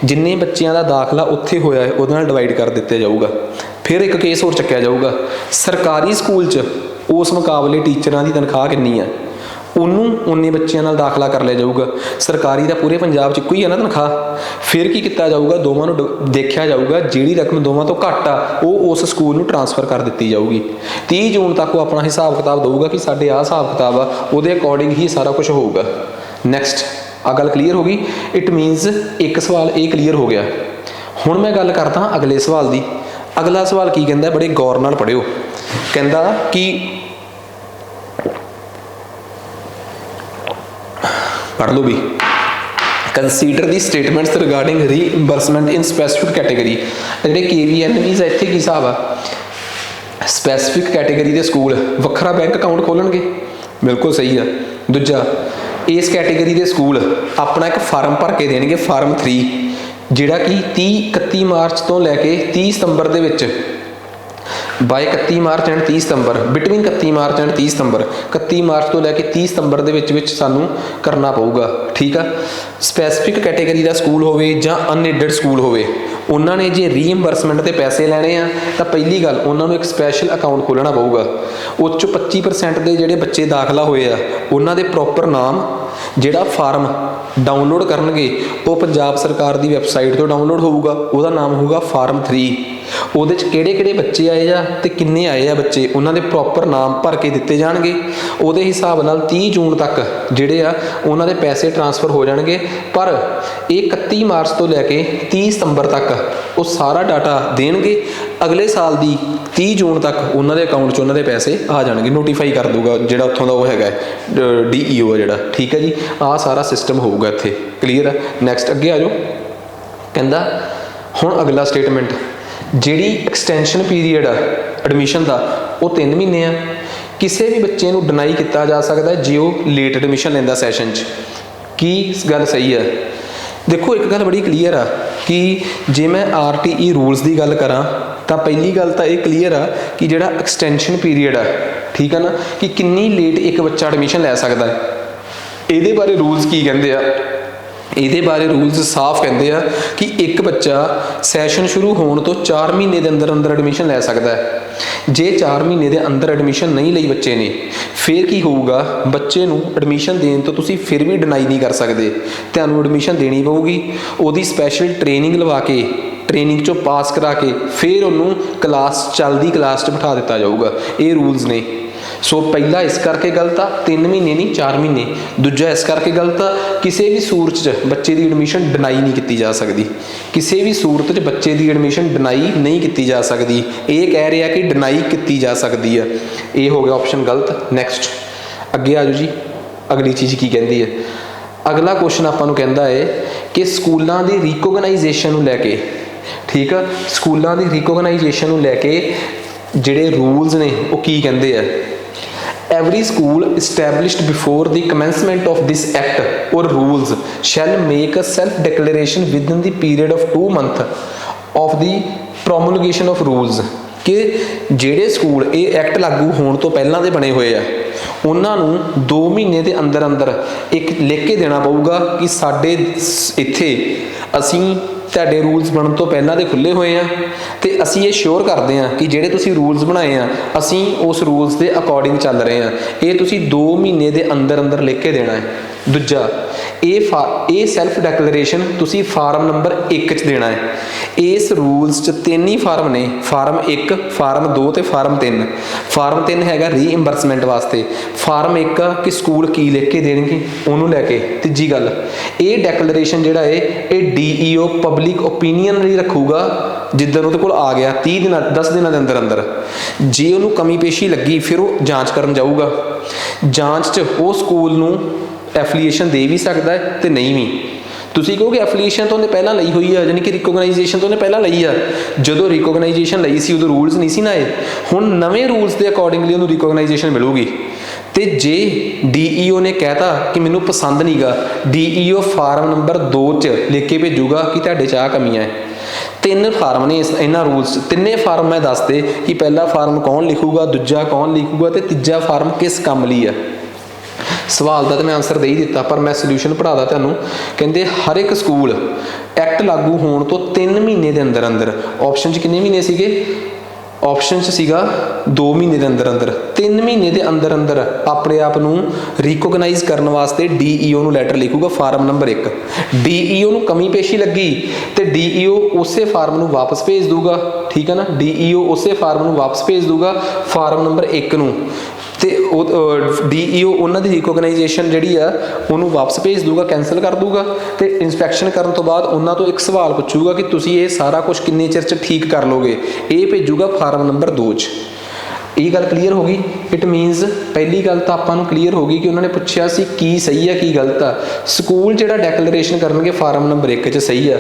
ਜਿੰਨੇ ਬੱਚਿਆਂ ਦਾ ਦਾਖਲਾ ਉੱਥੇ ਹੋਇਆ ਹੈ ਉਹਦੇ ਨਾਲ ਡਿਵਾਈਡ ਕਰ ਦਿੱਤਾ ਜਾਊਗਾ। ਫਿਰ ਇੱਕ ਕੇਸ ਹੋਰ ਚੱਕਿਆ ਜਾਊਗਾ, ਸਰਕਾਰੀ ਸਕੂਲ 'ਚ ਉਸ ਮੁਕਾਬਲੇ ਟੀਚਰਾਂ ਦੀ ਤਨਖਾਹ ਕਿੰਨੀ ਆ, ਉਹਨੂੰ ਉਨੇ ਬੱਚਿਆਂ ਨਾਲ ਦਾਖਲਾ ਕਰ ਲਿਆ ਜਾਊਗਾ। ਸਰਕਾਰੀ ਦਾ ਪੂਰੇ ਪੰਜਾਬ 'ਚ ਇੱਕੋ ਹੀ ਹੈ ਨਾ ਤਨਖਾਹ। ਫਿਰ ਕੀ ਕੀਤਾ ਜਾਊਗਾ? ਦੋਵਾਂ ਨੂੰ ਦੇਖਿਆ ਜਾਊਗਾ, ਜਿਹੜੀ ਰਕਮ ਦੋਵਾਂ ਤੋਂ ਘੱਟ ਆ ਉਹ ਉਸ ਸਕੂਲ ਨੂੰ ਟਰਾਂਸਫਰ ਕਰ ਦਿੱਤੀ ਜਾਊਗੀ। 30 ਜੂਨ ਤੱਕ ਉਹ ਆਪਣਾ ਹਿਸਾਬ ਕਿਤਾਬ ਦਊਗਾ ਕਿ ਸਾਡੇ ਆਹ ਹਿਸਾਬ ਕਿਤਾਬ ਆ, ਉਹਦੇ ਅਕੋਰਡਿੰਗ ਹੀ ਸਾਰਾ ਕੁਝ ਹੋਊਗਾ। ਨੈਕਸਟ, ਆ ਗੱਲ ਕਲੀਅਰ ਹੋ ਗਈ। ਇਟ ਮੀਨਸ ਇੱਕ ਸਵਾਲ ਇਹ ਕਲੀਅਰ ਹੋ ਗਿਆ। ਹੁਣ ਮੈਂ ਗੱਲ ਕਰਦਾ ਅਗਲੇ ਸਵਾਲ ਦੀ। ਅਗਲਾ ਸਵਾਲ ਕੀ ਕਹਿੰਦਾ? ਬੜੇ ਗੌਰ ਨਾਲ ਪੜ੍ਹਿਓ। ਕਹਿੰਦਾ ਕਿ ਪੜ੍ਹ ਲਓ ਵੀ, ਕੰਸੀਡਰ ਦੀ ਸਟੇਟਮੈਂਟਸ ਰਿਗਾਰਡਿੰਗ ਰੀਇੰਬਰਸਮੈਂਟ ਇਨ ਸਪੈਸੀਫਿਕ ਕੈਟੇਗਰੀ। ਜਿਹੜੇ KVNBs ਇੱਥੇ ਕੀ ਹਿਸਾਬ ਆ? ਸਪੈਸੀਫਿਕ ਕੈਟੇਗਰੀ ਦੇ ਸਕੂਲ ਵੱਖਰਾ ਬੈਂਕ ਅਕਾਊਂਟ ਖੋਲਣਗੇ। ਬਿਲਕੁਲ ਸਹੀ ਆ। ਦੂਜਾ, ਇਸ ਕੈਟੇਗਰੀ ਦੇ ਸਕੂਲ ਆਪਣਾ ਇੱਕ ਫਾਰਮ ਭਰ ਕੇ ਦੇਣਗੇ, ਫਾਰਮ 3, ਜਿਹੜਾ ਕਿ 31 ਮਾਰਚ ਤੋਂ ਲੈ ਕੇ 30 ਸਤੰਬਰ ਦੇ ਵਿੱਚ, ਬਾਈ 31 March and 30 September, between 31 March and 30 September, 31 March ਤੋਂ ਲੈ ਕੇ 30 ਸਤੰਬਰ ਦੇ ਵਿੱਚ ਸਾਨੂੰ ਕਰਨਾ ਪਊਗਾ। ਠੀਕ ਆ। ਸਪੈਸੀਫਿਕ ਕੈਟੇਗਰੀ ਦਾ ਸਕੂਲ ਹੋਵੇ ਜਾਂ ਅਨਏਡਡ ਸਕੂਲ ਹੋਵੇ, ਉਹਨਾਂ ਨੇ ਜੇ ਰੀਇੰਬਰਸਮੈਂਟ ਤੇ ਪੈਸੇ ਲੈਣੇ ਆ ਤਾਂ ਪਹਿਲੀ ਗੱਲ ਉਹਨਾਂ ਨੂੰ ਇੱਕ ਸਪੈਸ਼ਲ ਅਕਾਊਂਟ ਖੋਲ੍ਹਣਾ ਪਊਗਾ। ਉਹ 'ਚ 25% ਦੇ ਜਿਹੜੇ ਬੱਚੇ ਦਾਖਲਾ ਹੋਏ ਆ ਉਹਨਾਂ ਦੇ ਪ੍ਰੋਪਰ ਨਾਮ, ਜਿਹੜਾ ਫਾਰਮ ਡਾਊਨਲੋਡ ਕਰਨਗੇ ਉਹ ਪੰਜਾਬ ਸਰਕਾਰ ਦੀ ਵੈਬਸਾਈਟ ਤੋਂ ਡਾਊਨਲੋਡ ਹੋਊਗਾ। ਉਹਦਾ ਨਾਮ ਹੋਊਗਾ ਫਾਰਮ 3। ਉਹਦੇ 'ਚ ਕਿਹੜੇ ਬੱਚੇ ਆਏ ਆ ਤੇ ਕਿੰਨੇ ਆਏ ਆ ਬੱਚੇ, ਉਹਨਾਂ ਦੇ ਪ੍ਰੋਪਰ ਨਾਮ ਭਰ ਕੇ ਦਿੱਤੇ ਜਾਣਗੇ। ਉਹਦੇ ਹਿਸਾਬ ਨਾਲ 30 ਜੂਨ ਤੱਕ ਜਿਹੜੇ ਆ ਉਹਨਾਂ ਦੇ ਪੈਸੇ ਟ੍ਰਾਂਸਫਰ ਹੋ ਜਾਣਗੇ। ਪਰ ਇਹ 31 ਮਾਰਚ ਤੋਂ ਲੈ ਕੇ 30 ਸਤੰਬਰ ਤੱਕ ਉਹ ਸਾਰਾ ਡਾਟਾ ਦੇਣਗੇ। ਅਗਲੇ ਸਾਲ ਦੀ 30 ਜੂਨ ਤੱਕ ਉਹਨਾਂ ਦੇ ਅਕਾਊਂਟ 'ਚ ਉਹਨਾਂ ਦੇ ਪੈਸੇ ਆ ਜਾਣਗੇ। ਨੋਟੀਫਾਈ ਕਰ ਦੂਗਾ ਜਿਹੜਾ ਉੱਥੋਂ ਦਾ ਉਹ ਹੈਗਾ DEO ਆ ਜਿਹੜਾ। ਠੀਕ ਹੈ ਜੀ। ਆਹ ਸਾਰਾ ਸਿਸਟਮ ਹੋਊਗਾ ਇੱਥੇ। ਕਲੀਅਰ ਹੈ। ਨੈਕਸਟ ਅੱਗੇ ਆ ਜਾਓ। ਕਹਿੰਦਾ ਹੁਣ ਅਗਲਾ ਸਟੇਟਮੈਂਟ, ਜਿਹੜੀ ਐਕਸਟੈਂਸ਼ਨ ਪੀਰੀਅਡ ਆ ਐਡਮਿਸ਼ਨ ਦਾ ਉਹ 3 ਮਹੀਨੇ ਆ। ਕਿਸੇ ਵੀ ਬੱਚੇ ਨੂੰ ਡਿਨਾਈ ਕੀਤਾ ਜਾ ਸਕਦਾ ਜੇ ਉਹ ਲੇਟ ਐਡਮਿਸ਼ਨ ਲੈਂਦਾ ਸੈਸ਼ਨ 'ਚ। ਕੀ ਗੱਲ ਸਹੀ ਆ? ਦੇਖੋ ਇੱਕ ਗੱਲ ਬੜੀ ਕਲੀਅਰ ਆ ਕਿ ਜੇ ਮੈਂ RTE ਰੂਲਸ ਦੀ ਗੱਲ ਕਰਾਂ ਤਾਂ ਪਹਿਲੀ ਗੱਲ ਤਾਂ ਇਹ ਕਲੀਅਰ ਆ ਕਿ ਜਿਹੜਾ ਐਕਸਟੈਂਸ਼ਨ ਪੀਰੀਅਡ ਆ, ਠੀਕ ਆ ਨਾ, ਕਿ ਕਿੰਨੀ ਲੇਟ ਇੱਕ ਬੱਚਾ ਐਡਮਿਸ਼ਨ ਲੈ ਸਕਦਾ। ਇਹਦੇ ਬਾਰੇ ਰੂਲਸ ਕੀ ਕਹਿੰਦੇ ਆ? ਇਹਦੇ ਬਾਰੇ ਰੂਲਸ ਸਾਫ਼ ਕਹਿੰਦੇ ਆ ਕਿ ਇੱਕ ਬੱਚਾ ਸੈਸ਼ਨ ਸ਼ੁਰੂ ਹੋਣ ਤੋਂ 4 ਮਹੀਨੇ ਦੇ ਅੰਦਰ ਐਡਮਿਸ਼ਨ ਲੈ ਸਕਦਾ ਹੈ। ਜੇ 4 ਮਹੀਨੇ ਦੇ ਅੰਦਰ ਐਡਮਿਸ਼ਨ ਨਹੀਂ ਲਈ ਬੱਚੇ ਨੇ, ਫਿਰ ਕੀ ਹੋਊਗਾ? ਬੱਚੇ ਨੂੰ ਐਡਮਿਸ਼ਨ ਦੇਣ ਤੋਂ ਤੁਸੀਂ ਫਿਰ ਵੀ ਡਿਨਾਈ ਨਹੀਂ ਕਰ ਸਕਦੇ, ਤੁਹਾਨੂੰ ਐਡਮਿਸ਼ਨ ਦੇਣੀ ਪਊਗੀ। ਉਹਦੀ ਸਪੈਸ਼ਲ ਟ੍ਰੇਨਿੰਗ ਲਵਾ ਕੇ, ਟ੍ਰੇਨਿੰਗ 'ਚੋਂ ਪਾਸ ਕਰਾ ਕੇ ਫਿਰ ਉਹਨੂੰ ਚੱਲਦੀ ਕਲਾਸ 'ਚ ਬਿਠਾ ਦਿੱਤਾ ਜਾਊਗਾ। ਇਹ ਰੂਲਸ ਨੇ। ਸੋ ਪਹਿਲਾ ਇਸ ਕਰਕੇ ਗਲਤ ਆ, 3 ਮਹੀਨੇ ਨਹੀਂ 4 ਮਹੀਨੇ। ਦੂਜਾ ਇਸ ਕਰਕੇ ਗਲਤ ਆ, ਕਿਸੇ ਵੀ ਸੂਰਤ 'ਚ ਬੱਚੇ ਦੀ ਐਡਮਿਸ਼ਨ ਡਿਨਾਈ ਨਹੀਂ ਕੀਤੀ ਜਾ ਸਕਦੀ। ਕਿਸੇ ਵੀ ਸੂਰਤ 'ਚ ਬੱਚੇ ਦੀ ਐਡਮਿਸ਼ਨ ਡਿਨਾਈ ਨਹੀਂ ਕੀਤੀ ਜਾ ਸਕਦੀ। ਇਹ ਕਹਿ ਰਿਹਾ ਕਿ ਡਿਨਾਈ ਕੀਤੀ ਜਾ ਸਕਦੀ ਆ। ਇਹ ਹੋ ਗਿਆ ਆਪਸ਼ਨ ਗਲਤ। ਨੈਕਸਟ ਅੱਗੇ ਆ ਜਾਓ ਜੀ। ਅਗਲੀ ਚੀਜ਼ ਕੀ ਕਹਿੰਦੀ ਹੈ? ਅਗਲਾ ਕੁਐਸਚਨ ਆਪਾਂ ਨੂੰ ਕਹਿੰਦਾ ਹੈ ਕਿ ਸਕੂਲਾਂ ਦੀ ਰਿਕੋਗਨਾਈਜੇਸ਼ਨ ਨੂੰ ਲੈ ਕੇ, ਠੀਕ ਆ, ਸਕੂਲਾਂ ਦੀ ਰਿਕੋਗਨਾਈਜੇਸ਼ਨ ਨੂੰ ਲੈ ਕੇ ਜਿਹੜੇ ਰੂਲਸ ਨੇ ਉਹ ਕੀ ਕਹਿੰਦੇ ਆ? Every school established before the commencement of this act or rules shall make a self declaration within the period of 2 months of the promulgation of rules। ਕਿ ਜਿਹੜੇ ਸਕੂਲ ਇਹ ਐਕਟ ਲਾਗੂ ਹੋਣ ਤੋਂ ਪਹਿਲਾਂ ਦੇ ਬਣੇ ਹੋਏ ਆ ਉਹਨਾਂ ਨੂੰ 2 ਮਹੀਨੇ ਦੇ ਅੰਦਰ ਅੰਦਰ ਇੱਕ ਲਿਖ ਕੇ ਦੇਣਾ ਪਊਗਾ ਕਿ ਸਾਡੇ ਇੱਥੇ ਅਸੀਂ ਤੁਹਾਡੇ ਰੂਲਸ ਬਣਨ ਤੋਂ ਪਹਿਲਾਂ ਦੇ ਖੁੱਲ੍ਹੇ ਹੋਏ ਆ ਤੇ ਅਸੀਂ ਇਹ ਸ਼ੋਰ ਕਰਦੇ ਹਾਂ ਕਿ ਜਿਹੜੇ ਤੁਸੀਂ ਰੂਲਸ ਬਣਾਏ ਆ ਅਸੀਂ ਉਸ ਰੂਲਸ ਦੇ ਅਕੋਰਡਿੰਗ ਚੱਲ ਰਹੇ ਆ। ਇਹ ਤੁਸੀਂ 2 ਮਹੀਨੇ ਦੇ ਅੰਦਰ ਅੰਦਰ ਲਿਖ ਕੇ ਦੇਣਾ ਹੈ। ਦੂਜਾ ਇਹ ਸੈਲਫ ਡੈਕਲੇਰੇਸ਼ਨ ਤੁਸੀਂ ਫਾਰਮ ਨੰਬਰ 1 'ਚ ਦੇਣਾ ਹੈ। ਇਸ ਰੂਲਸ 'ਚ 3 ਹੀ ਫਾਰਮ ਨੇ, ਫਾਰਮ 1, ਫਾਰਮ 2 ਤੇ ਫਾਰਮ 3। ਫਾਰਮ 3 ਹੈਗਾ ਰੀਇੰਬਰਸਮੈਂਟ ਵਾਸਤੇ, ਫਾਰਮ 1 ਕਿ ਸਕੂਲ ਕੀ ਲਿਖ ਕੇ ਦੇਣਗੇ ਉਹਨੂੰ ਲੈ ਕੇ। ਤੀਜੀ ਗੱਲ, ਇਹ ਡੈਕਲੇਰੇਸ਼ਨ ਜਿਹੜਾ ਹੈ ਇਹ DEO ਪਬਲਿਕ ਓਪੀਨੀਅਨ ਲਈ ਰੱਖੂਗਾ ਜਿੱਦਣ ਉਹਦੇ ਕੋਲ ਆ ਗਿਆ 10 ਦਿਨਾਂ ਦੇ ਅੰਦਰ ਅੰਦਰ। ਜੇ ਉਹਨੂੰ ਕਮੀ ਪੇਸ਼ੀ ਲੱਗੀ ਫਿਰ ਉਹ ਜਾਂਚ ਕਰਨ ਜਾਊਗਾ। ਜਾਂਚ 'ਚ ਉਹ ਸਕੂਲ ਨੂੰ ਐਫੀਲੀਏਸ਼ਨ ਦੇ ਵੀ ਸਕਦਾ ਹੈ ਤੇ ਨਹੀਂ ਵੀ। ਤੁਸੀਂ ਕਹੋਗੇ ਐਫੀਲੀਏਸ਼ਨ ਤਾਂ ਉਹਨੇ ਪਹਿਲਾਂ ਲਈ ਹੋਈ ਆ, ਯਾਨੀ ਕਿ ਰਿਕੋਗਨਾਈਜੇਸ਼ਨ ਤਾਂ ਉਹਨੇ ਪਹਿਲਾਂ ਲਈ ਆ। ਜਦੋਂ ਰਿਕੋਗਨਾਈਜੇਸ਼ਨ ਲਈ ਸੀ ਉਦੋਂ ਰੂਲਸ ਨਹੀਂ ਸੀ ਨਾ ਆਏ, ਹੁਣ ਨਵੇਂ ਰੂਲਸ ਦੇ ਅਕੋਰਡਿੰਗਲੀ ਉਹਨੂੰ ਰਿਕੋਗਨਾਈਜੇਸ਼ਨ ਮਿਲੂਗੀ। ਤੇ ਜੇ DEO ਨੇ ਕਹਿਤਾ ਕਿ ਮੈਨੂੰ ਪਸੰਦ ਨਹੀਂਗਾ, DEO ਫਾਰਮ ਨੰਬਰ 2 'ਚ ਲਿਖ ਕੇ ਭੇਜੂਗਾ ਕਿ ਤੁਹਾਡੇ 'ਚ ਆਹ ਕਮੀਆਂ ਹੈ। 3 ਫਾਰਮ ਨੇ ਇਹਨਾਂ ਰੂਲਸ 'ਚ। ਤਿੰਨੇ ਫਾਰਮ ਮੈਂ ਦੱਸਦੇ ਕਿ ਪਹਿਲਾ ਫਾਰਮ ਕੌਣ ਲਿਖੂਗਾ, ਦੂਜਾ ਕੌਣ ਲਿਖੂਗਾ ਤੇ ਤੀਜਾ ਫਾਰਮ ਕਿਸ ਕੰਮ ਲਈ ਆ। ਸਵਾਲ ਦਾ ਤਾਂ ਮੈਂ ਆਨਸਰ ਦੇ ਹੀ ਦਿੱਤਾ ਪਰ ਮੈਂ ਸੋਲੂਸ਼ਨ ਪੜ੍ਹਾਦਾ ਤੁਹਾਨੂੰ। ਕਹਿੰਦੇ ਹਰ ਇੱਕ ਸਕੂਲ ਐਕਟ ਲਾਗੂ ਹੋਣ ਤੋਂ 3 ਮਹੀਨੇ ਦੇ ਅੰਦਰ ਅੰਦਰ, ਆਪਸ਼ਨ 'ਚ ਕਿੰਨੇ ਮਹੀਨੇ ਸੀਗੇ? ਆਪਸ਼ਨ 'ਚ ਸੀਗਾ 2 ਮਹੀਨੇ ਦੇ ਅੰਦਰ ਅੰਦਰ। 3 ਮਹੀਨੇ ਦੇ ਅੰਦਰ ਅੰਦਰ ਆਪਣੇ ਆਪ ਨੂੰ ਰਿਕੋਗਨਾਈਜ਼ ਕਰਨ ਵਾਸਤੇ DEO ਨੂੰ ਲੈਟਰ ਲਿਖੂਗਾ ਫਾਰਮ ਨੰਬਰ 1। DEO ਨੂੰ ਕਮੀ ਪੇਸ਼ੀ ਲੱਗੀ ਤੇ DEO ਉਸੇ ਫਾਰਮ ਨੂੰ ਵਾਪਸ ਭੇਜ ਦੂਗਾ। ਠੀਕ ਹੈ ਨਾ, DEO ਉਸੇ ਫਾਰਮ ਨੂੰ ਵਾਪਸ ਭੇਜ ਦੂਗਾ ਫਾਰਮ ਨੰਬਰ 1 ਨੂੰ ਤੇ ਉਹ DEO ਉਹਨਾਂ ਦੀ ਰਿਕੋਗਨਾਈਜੇਸ਼ਨ ਜਿਹੜੀ ਆ ਉਹਨੂੰ ਵਾਪਸ ਭੇਜ ਦੂਗਾ, ਕੈਂਸਲ ਕਰ ਦੂਗਾ ਤੇ ਇਨਸਪੈਕਸ਼ਨ ਕਰਨ ਤੋਂ ਬਾਅਦ ਉਹਨਾਂ ਤੋਂ ਇੱਕ ਸਵਾਲ ਪੁੱਛੂਗਾ ਕਿ ਤੁਸੀਂ ਇਹ ਸਾਰਾ ਕੁਝ ਕਿੰਨੇ ਚਿਰ 'ਚ ਠੀਕ ਕਰ ਲੋਗੇ। ਇਹ ਭੇਜੂਗਾ ਫਾਰਮ ਨੰਬਰ 2 'ਚ। ਇਹ ਗੱਲ ਕਲੀਅਰ ਹੋ ਗਈ। ਇਟ ਮੀਨਸ ਪਹਿਲੀ ਗੱਲ ਤਾਂ ਆਪਾਂ ਨੂੰ ਕਲੀਅਰ ਹੋ ਗਈ ਕਿ ਉਹਨਾਂ ਨੇ ਪੁੱਛਿਆ ਸੀ ਕੀ ਸਹੀ ਆ ਕੀ ਗਲਤ ਆ। ਸਕੂਲ ਜਿਹੜਾ ਡੈਕਲੇਰੇਸ਼ਨ ਕਰਨਗੇ ਫਾਰਮ ਨੰਬਰ 1 'ਚ ਸਹੀ ਆ।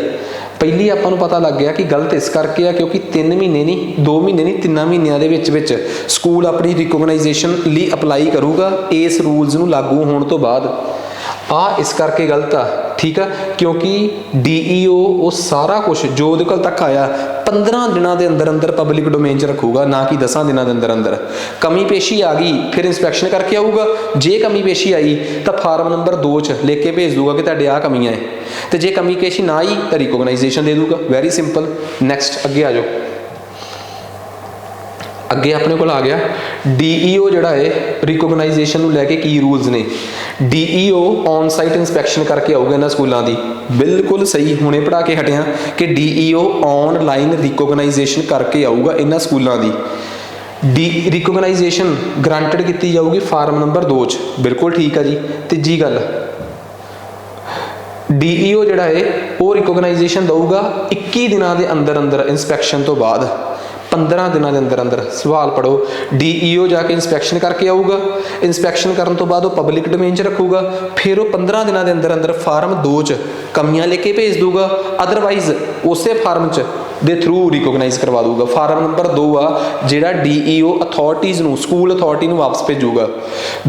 ਪਹਿਲੀ ਆਪਾਂ ਨੂੰ ਪਤਾ ਲੱਗ ਗਿਆ ਕਿ ਗਲਤ ਇਸ ਕਰਕੇ ਆ ਕਿਉਂਕਿ 3 ਮਹੀਨੇ ਨਹੀਂ, 2 ਮਹੀਨੇ ਨਹੀਂ, 3 ਮਹੀਨਿਆਂ ਦੇ ਵਿੱਚ ਸਕੂਲ ਆਪਣੀ ਰਿਕੋਗਨਾਈਜੇਸ਼ਨ ਲਈ ਅਪਲਾਈ ਕਰੂਗਾ ਇਸ ਰੂਲਸ ਨੂੰ ਲਾਗੂ ਹੋਣ ਤੋਂ ਬਾਅਦ। ਇਸ ਕਰਕੇ ਗਲਤ ਆ। ਠੀਕ ਆ, ਕਿਉਂਕਿ DEO ਉਹ ਸਾਰਾ ਕੁਝ ਜੋ ਉਹਦੇ ਕੋਲ ਤੱਕ ਆਇਆ 15 ਦਿਨਾਂ ਦੇ ਅੰਦਰ ਅੰਦਰ ਪਬਲਿਕ ਡੋਮੇਨ 'ਚ ਰੱਖੂਗਾ, ਨਾ ਕਿ 10 ਦਿਨਾਂ ਦੇ ਅੰਦਰ ਅੰਦਰ। ਕਮੀ ਪੇਸ਼ੀ ਆ ਗਈ ਫਿਰ ਇਨਸਪੈਕਸ਼ਨ ਕਰਕੇ ਆਊਗਾ। ਜੇ ਕਮੀ ਪੇਸ਼ੀ ਆਈ ਤਾਂ ਫਾਰਮ ਨੰਬਰ 2 'ਚ ਲਿਖ ਕੇ ਭੇਜ ਦੂਗਾ ਕਿ ਤੁਹਾਡੇ ਆਹ ਕਮੀਆਂ ਹੈ ਤੇ ਜੇ ਕਮੀ ਪੇਸ਼ੀ ਨਾ ਆਈ ਤਾਂ ਰਿਕੋਗਨਾਈਜੇਸ਼ਨ ਦੇ ਦੂਗਾ। Very simple. ਨੈਕਸਟ ਅੱਗੇ ਆ ਜਾਓ। ਅੱਗੇ ਆਪਣੇ ਕੋਲ ਆ ਗਿਆ DEO ਜਿਹੜਾ ਹੈ ਰਿਕੋਗਨਾਈਜੇਸ਼ਨ ਨੂੰ ਲੈ ਕੇ ਕੀ ਰੂਲਸ ਨੇ। DEO ਔਨ ਸਾਈਟ ਇਨਸਪੈਕਸ਼ਨ ਕਰਕੇ ਆਊਗਾ ਇਹਨਾਂ ਸਕੂਲਾਂ ਦੀ। ਬਿਲਕੁਲ ਸਹੀ, ਹੁਣੇ ਪੜ੍ਹਾ ਕੇ ਹਟਿਆ ਕਿ DEO ਔਨਲਾਈਨ ਰਿਕੋਗਨਾਈਜੇਸ਼ਨ ਕਰਕੇ ਆਊਗਾ ਇਹਨਾਂ ਸਕੂਲਾਂ ਦੀ। ਰਿਕੋਗਨਾਈਜੇਸ਼ਨ ਗਰੰਟਡ ਕੀਤੀ ਜਾਊਗੀ ਫਾਰਮ ਨੰਬਰ 2 'ਚ। ਬਿਲਕੁਲ ਠੀਕ ਆ ਜੀ। ਤੀਜੀ ਗੱਲ, DEO ਜਿਹੜਾ ਹੈ ਉਹ ਰਿਕੋਗਨਾਈਜੇਸ਼ਨ ਦਊਗਾ 21 ਦਿਨਾਂ ਦੇ ਅੰਦਰ ਅੰਦਰ ਇਨਸਪੈਕਸ਼ਨ ਤੋਂ ਬਾਅਦ। 15 ਦਿਨਾਂ ਦੇ ਅੰਦਰ ਅੰਦਰ। ਸਵਾਲ ਪੜੋ, DEO ਜਾ ਕੇ ਇਨਸਪੈਕਸ਼ਨ ਕਰਕੇ ਆਊਗਾ, ਇਨਸਪੈਕਸ਼ਨ ਕਰਨ ਤੋਂ ਬਾਅਦ ਉਹ ਪਬਲਿਕ ਡੋਮੇਨ 'ਚ ਰੱਖੂਗਾ, ਫਿਰ ਉਹ 15 ਦਿਨਾਂ ਦੇ ਅੰਦਰ ਅੰਦਰ ਫਾਰਮ 2 'ਚ ਕਮੀਆਂ ਲੈ ਕੇ ਭੇਜ ਦੂਗਾ। ਅਦਰਵਾਈਜ਼ ਉਸੇ ਫਾਰਮ 'ਚ ਦੇ ਥਰੂ ਰਿਕੋਗਨਾਈਜ਼ ਕਰਵਾ ਦੂਗਾ। ਫਾਰਮ ਨੰਬਰ 2 ਆ ਜਿਹੜਾ DEO ਅਥਾਰਟੀਜ਼ ਨੂੰ, ਸਕੂਲ ਅਥਾਰਟੀ ਨੂੰ ਵਾਪਸ ਭੇਜੂਗਾ।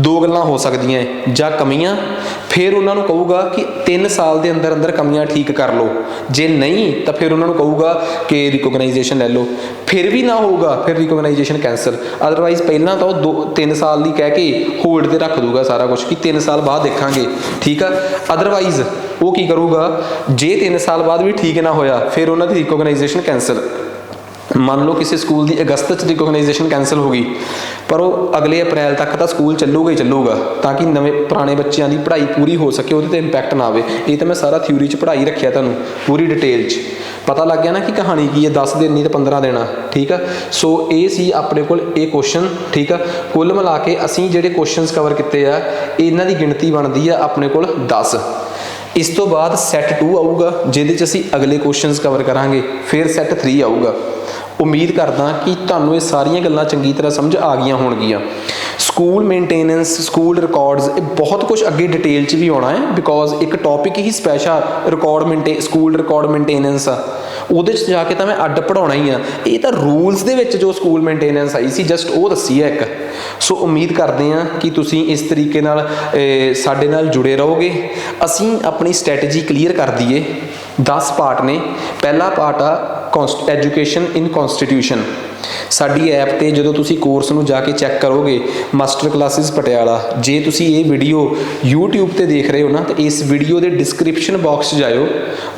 2 ਗੱਲਾਂ ਹੋ ਸਕਦੀਆਂ, ਜਾਂ ਕਮੀਆਂ, ਫਿਰ ਉਹਨਾਂ ਨੂੰ ਕਹੂਗਾ ਕਿ 3 ਸਾਲ ਦੇ ਅੰਦਰ ਅੰਦਰ ਕਮੀਆਂ ਠੀਕ ਕਰ ਲਓ। ਜੇ ਨਹੀਂ ਤਾਂ ਫਿਰ ਉਹਨਾਂ ਨੂੰ ਕਹੂਗਾ ਕਿ ਰਿਕੋਗਨਾਈਜੇਸ਼ਨ ਲੈ ਲਓ। ਫਿਰ ਵੀ ਨਾ ਹੋਊਗਾ ਫਿਰ ਰਿਕੋਗਨਾਈਜੇਸ਼ਨ ਕੈਂਸਲ। ਅਦਰਵਾਈਜ਼ ਪਹਿਲਾਂ ਤਾਂ ਉਹ 3 ਸਾਲ ਦੀ ਕਹਿ ਕੇ ਹੋਲਡ ਤੇ ਰੱਖ ਦੂਗਾ ਸਾਰਾ ਕੁਝ ਕਿ 3 ਸਾਲ ਬਾਅਦ ਦੇਖਾਂਗੇ। ਠੀਕ ਆ। ਅਦਰਵਾਈਜ਼ ਉਹ ਕੀ ਕਰੂਗਾ, ਜੇ 3 ਸਾਲ ਬਾਅਦ ਵੀ ਠੀਕ ਨਾ ਹੋਇਆ ਫਿਰ ਉਹਨਾਂ ਦੀ ਰਿਕੋਗਨਾਈਜੇਸ਼ਨ ਕੈਂਸਲ। ਮੰਨ ਲਓ ਕਿਸੇ ਸਕੂਲ ਦੀ ਅਗਸਤ 'ਚ ਰਿਕੋਗਨਾਈਜੇਸ਼ਨ ਕੈਂਸਲ ਹੋ ਗਈ ਪਰ ਉਹ ਅਗਲੇ ਅਪ੍ਰੈਲ ਤੱਕ ਤਾਂ ਸਕੂਲ ਚੱਲੂਗਾ ਹੀ ਚੱਲੂਗਾ ਤਾਂ ਕਿ ਨਵੇਂ ਪੁਰਾਣੇ ਬੱਚਿਆਂ ਦੀ ਪੜ੍ਹਾਈ ਪੂਰੀ ਹੋ ਸਕੇ, ਉਹਦੇ 'ਤੇ ਇੰਪੈਕਟ ਨਾ ਆਵੇ। ਇਹ ਤਾਂ ਮੈਂ ਸਾਰਾ ਥਿਊਰੀ 'ਚ ਪੜ੍ਹਾਈ ਰੱਖਿਆ, ਤੁਹਾਨੂੰ ਪੂਰੀ ਡਿਟੇਲ 'ਚ ਪਤਾ ਲੱਗ ਗਿਆ ਨਾ ਕਿ ਕਹਾਣੀ ਕੀ ਹੈ। 10 ਦਿਨ ਨਹੀਂ ਤਾਂ 15 ਦਿਨ। ਠੀਕ ਆ। ਸੋ ਇਹ ਸੀ ਆਪਣੇ ਕੋਲ ਇਹ ਕੁਐਸਚਨ। ਠੀਕ ਆ। ਕੁੱਲ ਮਿਲਾ ਕੇ ਅਸੀਂ ਜਿਹੜੇ ਕੁਐਸਚਨਸ ਕਵਰ ਕੀਤੇ ਆ ਇਹਨਾਂ ਦੀ ਗਿਣਤੀ ਬਣਦੀ ਆ ਆਪਣੇ ਕੋਲ 10। ਇਸ ਤੋਂ ਬਾਅਦ ਸੈੱਟ 2 ਆਊਗਾ ਜਿਹਦੇ 'ਚ ਅਸੀਂ ਅਗਲੇ ਕੁਐਸਚਨਸ ਕਵਰ ਕਰਾਂਗੇ। ਫਿਰ ਸੈੱਟ 3 ਆਊਗਾ। ਉਮੀਦ ਕਰਦਾ ਕਿ ਤੁਹਾਨੂੰ ਇਹ ਸਾਰੀਆਂ ਗੱਲਾਂ ਚੰਗੀ ਤਰ੍ਹਾਂ ਸਮਝ ਆ ਗਈਆਂ ਹੋਣਗੀਆਂ। ਸਕੂਲ ਮੇਨਟੇਨੈਂਸ, ਸਕੂਲ ਰਿਕਾਰਡਸ, ਇਹ ਬਹੁਤ ਕੁਝ ਅੱਗੇ ਡਿਟੇਲ 'ਚ ਵੀ ਆਉਣਾ ਹੈ, ਬਿਕੋਜ਼ ਇੱਕ ਟੌਪਿਕ ਹੀ ਸਪੈਸ਼ਲ ਸਕੂਲ ਰਿਕਾਰਡ ਮੇਨਟੇਨੈਂਸ ਆ, ਉਹਦੇ 'ਚ ਜਾ ਕੇ ਤਾਂ ਮੈਂ ਅੱਡ ਪੜ੍ਹਾਉਣਾ ਹੀ ਆ। ਇਹ ਤਾਂ ਰੂਲਸ ਦੇ ਵਿੱਚ ਜੋ ਸਕੂਲ ਮੇਨਟੇਨੈਂਸ ਆਈ ਸੀ ਜਸਟ ਉਹ ਦੱਸੀ ਹੈ ਇੱਕ। ਸੋ ਉਮੀਦ ਕਰਦੇ ਹਾਂ ਕਿ ਤੁਸੀਂ ਇਸ ਤਰੀਕੇ ਨਾਲ ਸਾਡੇ ਨਾਲ ਜੁੜੇ ਰਹੋਗੇ। ਅਸੀਂ ਆਪਣੀ ਸਟ੍ਰੈਟਜੀ ਕਲੀਅਰ ਕਰ ਦਈਏ। 10 ਪਾਰਟ ਨੇ। ਪਹਿਲਾ ਪਾਰਟ ਆ ਐਜੂਕੇਸ਼ਨ ਇਨ ਕੌਨਸਟੀਟਿਊਸ਼ਨ। ਸਾਡੀ ਐਪ 'ਤੇ ਜਦੋਂ ਤੁਸੀਂ ਕੋਰਸ ਨੂੰ ਜਾ ਕੇ ਚੈੱਕ ਕਰੋਗੇ, ਮਾਸਟਰ ਕਲਾਸਿਸ ਪਟਿਆਲਾ, ਜੇ ਤੁਸੀਂ ਇਹ ਵੀਡੀਓ YouTube 'ਤੇ ਦੇਖ ਰਹੇ ਹੋ ਨਾ, ਤਾਂ ਇਸ ਵੀਡੀਓ ਦੇ ਡਿਸਕ੍ਰਿਪਸ਼ਨ ਬਾਕਸ 'ਚ ਜਾਇਓ,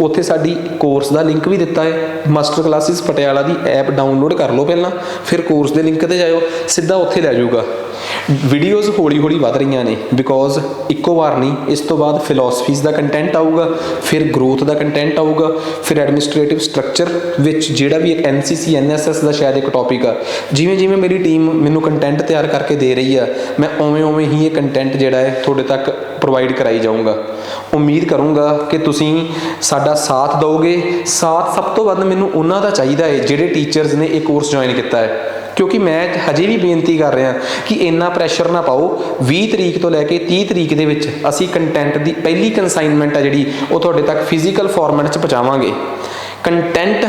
ਉੱਥੇ ਸਾਡੀ ਕੋਰਸ ਦਾ ਲਿੰਕ ਵੀ ਦਿੱਤਾ ਹੈ। ਮਾਸਟਰ ਕਲਾਸਿਸ ਪਟਿਆਲਾ ਦੀ ਐਪ ਡਾਊਨਲੋਡ ਕਰ ਲਓ ਪਹਿਲਾਂ, ਫਿਰ ਕੋਰਸ ਦੇ ਲਿੰਕ 'ਤੇ ਜਾਇਓ, ਸਿੱਧਾ ਉੱਥੇ ਲੈ ਜਾਊਗਾ। ਵੀਡੀਓਜ਼ ਹੌਲੀ ਹੌਲੀ ਵੱਧ ਰਹੀਆਂ ਨੇ, ਬਿਕੋਜ਼ ਇੱਕੋ ਵਾਰ ਨਹੀਂ, ਇਸ ਤੋਂ ਬਾਅਦ ਫਿਲੋਸਫੀਜ਼ ਦਾ ਕੰਟੈਂਟ ਆਊਗਾ, ਫਿਰ ਗਰੋਥ ਦਾ ਕੰਟੈਂਟ ਆਊਗਾ, ਫਿਰ ਐਡਮਿਨਿਸਟ੍ਰੇਟਿਵ ਸਟਰਕਚਰ ਵਿੱਚ ਜਿਹੜਾ ਵੀ ਇੱਕ NCC NSS ਦਾ ਸ਼ਾਇਦ ਇੱਕ ਟੌਪਿਕ ਆ। ਜਿਵੇਂ ਜਿਵੇਂ ਮੇਰੀ ਟੀਮ ਮੈਨੂੰ ਕੰਟੈਂਟ ਤਿਆਰ ਕਰਕੇ ਦੇ ਰਹੀ ਆ, ਮੈਂ ਉਵੇਂ ਹੀ ਇਹ ਕੰਟੈਂਟ ਜਿਹੜਾ ਹੈ ਤੁਹਾਡੇ ਤੱਕ ਪ੍ਰੋਵਾਈਡ ਕਰਾਈ ਜਾਊਂਗਾ। ਉਮੀਦ ਕਰੂੰਗਾ ਕਿ ਤੁਸੀਂ ਸਾਡਾ ਸਾਥ ਦਿਓਗੇ। ਸਾਥ ਸਭ ਤੋਂ ਵੱਧ ਮੈਨੂੰ ਉਹਨਾਂ ਦਾ ਚਾਹੀਦਾ ਹੈ ਜਿਹੜੇ ਟੀਚਰਸ ਨੇ ਇਹ ਕੋਰਸ ਜੁਆਇਨ ਕੀਤਾ ਹੈ, ਕਿਉਂਕਿ ਮੈਂ ਹਜੇ ਵੀ ਬੇਨਤੀ ਕਰ ਰਿਹਾ ਕਿ ਇੰਨਾ ਪ੍ਰੈਸ਼ਰ ਨਾ ਪਾਓ। 20 ਤਰੀਕ ਤੋਂ ਲੈ ਕੇ 30 ਤਰੀਕ ਦੇ ਵਿੱਚ ਅਸੀਂ ਕੰਟੈਂਟ ਦੀ ਪਹਿਲੀ ਕੰਸਾਈਨਮੈਂਟ ਆ ਜਿਹੜੀ ਉਹ ਤੁਹਾਡੇ ਤੱਕ ਫਿਜ਼ੀਕਲ ਫਾਰਮੈਟ 'ਚ ਪਹੁੰਚਾਵਾਂਗੇ। ਕੰਟੈਂਟ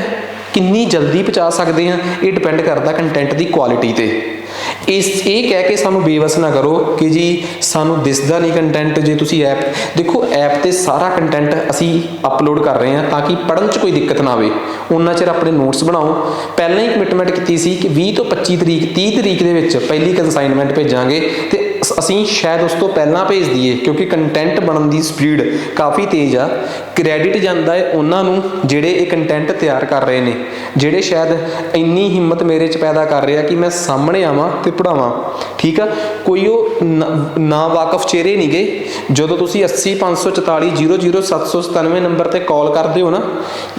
ਕਿੰਨੀ ਜਲਦੀ ਪਹੁੰਚਾ ਸਕਦੇ ਹਾਂ ਇਹ ਡਿਪੈਂਡ ਕਰਦਾ ਕੰਟੈਂਟ ਦੀ ਕੁਆਲਿਟੀ 'ਤੇ। ਇਹ ਕਹਿ ਕੇ ਸਾਨੂੰ ਬੇਵਸ ਨਾ ਕਰੋ ਕਿ ਜੀ ਸਾਨੂੰ ਦਿਸਦਾ ਨਹੀਂ ਕੰਟੈਂਟ। ਜੇ ਤੁਸੀਂ ਦੇਖੋ, ਐਪ 'ਤੇ ਸਾਰਾ ਕੰਟੈਂਟ ਅਸੀਂ ਅਪਲੋਡ ਕਰ ਰਹੇ ਹਾਂ ਤਾਂ ਕਿ ਪੜ੍ਹਨ 'ਚ ਕੋਈ ਦਿੱਕਤ ਨਾ ਆਵੇ। ਉਨਾ ਚਿਰ ਆਪਣੇ ਨੋਟਸ ਬਣਾਓ। ਪਹਿਲਾਂ ਹੀ ਕਮਿਟਮੈਂਟ ਕੀਤੀ ਸੀ ਕਿ 20 ਤੋਂ 25 ਤਰੀਕ 30 ਤਰੀਕ ਦੇ ਵਿੱਚ ਪਹਿਲੀ ਕੰਸਾਈਨਮੈਂਟ ਭੇਜਾਂਗੇ, ਤੇ ਅਸੀਂ ਸ਼ਾਇਦ ਉਸ ਤੋਂ ਪਹਿਲਾਂ ਭੇਜ ਦਈਏ ਕਿਉਂਕਿ ਕੰਟੈਂਟ ਬਣਨ ਦੀ ਸਪੀਡ ਕਾਫੀ ਤੇਜ਼ ਆ। ਕ੍ਰੈਡਿਟ ਜਾਂਦਾ ਹੈ ਉਹਨਾਂ ਨੂੰ ਜਿਹੜੇ ਇਹ ਕੰਟੈਂਟ ਤਿਆਰ ਕਰ ਰਹੇ ਨੇ, ਜਿਹੜੇ ਸ਼ਾਇਦ ਇੰਨੀ ਹਿੰਮਤ ਮੇਰੇ 'ਚ ਪੈਦਾ ਕਰ ਰਿਹਾ ਕਿ ਮੈਂ ਸਾਹਮਣੇ ਆਵਾਂ ਤੇ ਪੜ੍ਹਾਵਾਂ। ਠੀਕ ਆ, ਕੋਈ ਉਹ ਨਾ ਵਾਕਫ ਚਿਹਰੇ ਨਹੀਂ ਗੇ। ਜਦੋਂ ਤੁਸੀਂ 80 544 00 797 ਨੰਬਰ 'ਤੇ ਕਾਲ ਕਰਦੇ ਹੋ ਨਾ,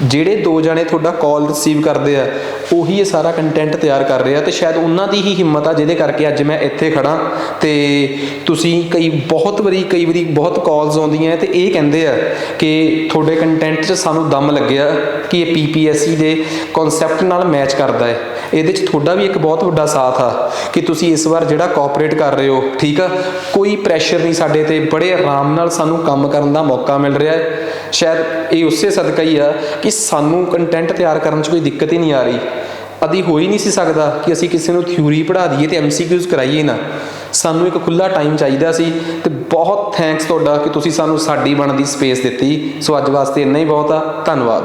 ਜਿਹੜੇ 2 ਜਣੇ ਤੁਹਾਡਾ ਕਾਲ ਰਿਸੀਵ ਕਰਦੇ ਆ ਉਹੀ ਇਹ ਸਾਰਾ ਕੰਟੈਂਟ ਤਿਆਰ ਕਰ ਰਹੇ ਆ, ਤੇ ਸ਼ਾਇਦ ਉਹਨਾਂ ਦੀ ਹੀ ਹਿੰਮਤ ਆ ਜਿਹਦੇ ਕਰਕੇ ਅੱਜ ਮੈਂ ਇੱਥੇ ਖੜਾਂ। ਤੇ ਤੁਸੀਂ ਕਈ ਵਾਰੀ ਬਹੁਤ ਕਾਲਸ ਆਉਂਦੀਆਂ ਤੇ ਇਹ ਕਹਿੰਦੇ ਆ ਕਿ ਤੁਹਾਡੇ ਕੰਟੈਂਟ 'ਚ ਸਾਨੂੰ ਦਮ ਲੱਗਿਆ ਕਿ ਇਹ PPSC ਦੇ ਕਨਸੈਪਟ ਨਾਲ ਮੈਚ ਕਰਦਾ ਹੈ। ਇਹਦੇ 'ਚ ਤੁਹਾਡਾ ਵੀ ਇੱਕ ਬਹੁਤ ਵੱਡਾ ਸਾਥ ਆ ਕਿ ਤੁਸੀਂ ਇਸ ਵਾਰ ਜਿਹੜਾ ਕੋਆਪਰੇਟ ਕਰ ਰਹੇ ਹੋ। ਠੀਕ ਆ, ਕੋਈ ਪ੍ਰੈਸ਼ਰ ਨਹੀਂ ਸਾਡੇ 'ਤੇ, ਬੜੇ ਆਰਾਮ ਨਾਲ ਸਾਨੂੰ ਕੰਮ ਕਰਨ ਦਾ ਮੌਕਾ ਮਿਲ ਰਿਹਾ ਹੈ। ਸ਼ਾਇਦ ਇਹ ਉਸੇ ਸਦਕਾ ਹੀ ਆ ਕਿ ਸਾਨੂੰ ਕੰਟੈਂਟ ਤਿਆਰ ਕਰਨ 'ਚ ਕੋਈ ਦਿੱਕਤ ਹੀ ਨਹੀਂ ਆ ਰਹੀ। ਕਦੀ ਹੋ ਹੀ ਨਹੀਂ ਸੀ ਸਕਦਾ ਕਿ ਅਸੀਂ ਕਿਸੇ ਨੂੰ ਥਿਊਰੀ ਪੜ੍ਹਾ ਦਈਏ ਤੇ MCQs ਕਰਾਈਏ ਨਾ। ਸਾਨੂੰ ਇੱਕ ਖੁੱਲ੍ਹਾ ਟਾਈਮ ਚਾਹੀਦਾ ਸੀ, ਤੇ ਬਹੁਤ ਥੈਂਕਸ ਤੁਹਾਡਾ ਕਿ ਤੁਸੀਂ ਸਾਨੂੰ ਸਾਡੀ ਬਣਨ ਦੀ ਸਪੇਸ ਦਿੱਤੀ। ਸੋ ਅੱਜ ਵਾਸਤੇ ਇੰਨਾ ਹੀ ਬਹੁਤ ਆ। ਧੰਨਵਾਦ।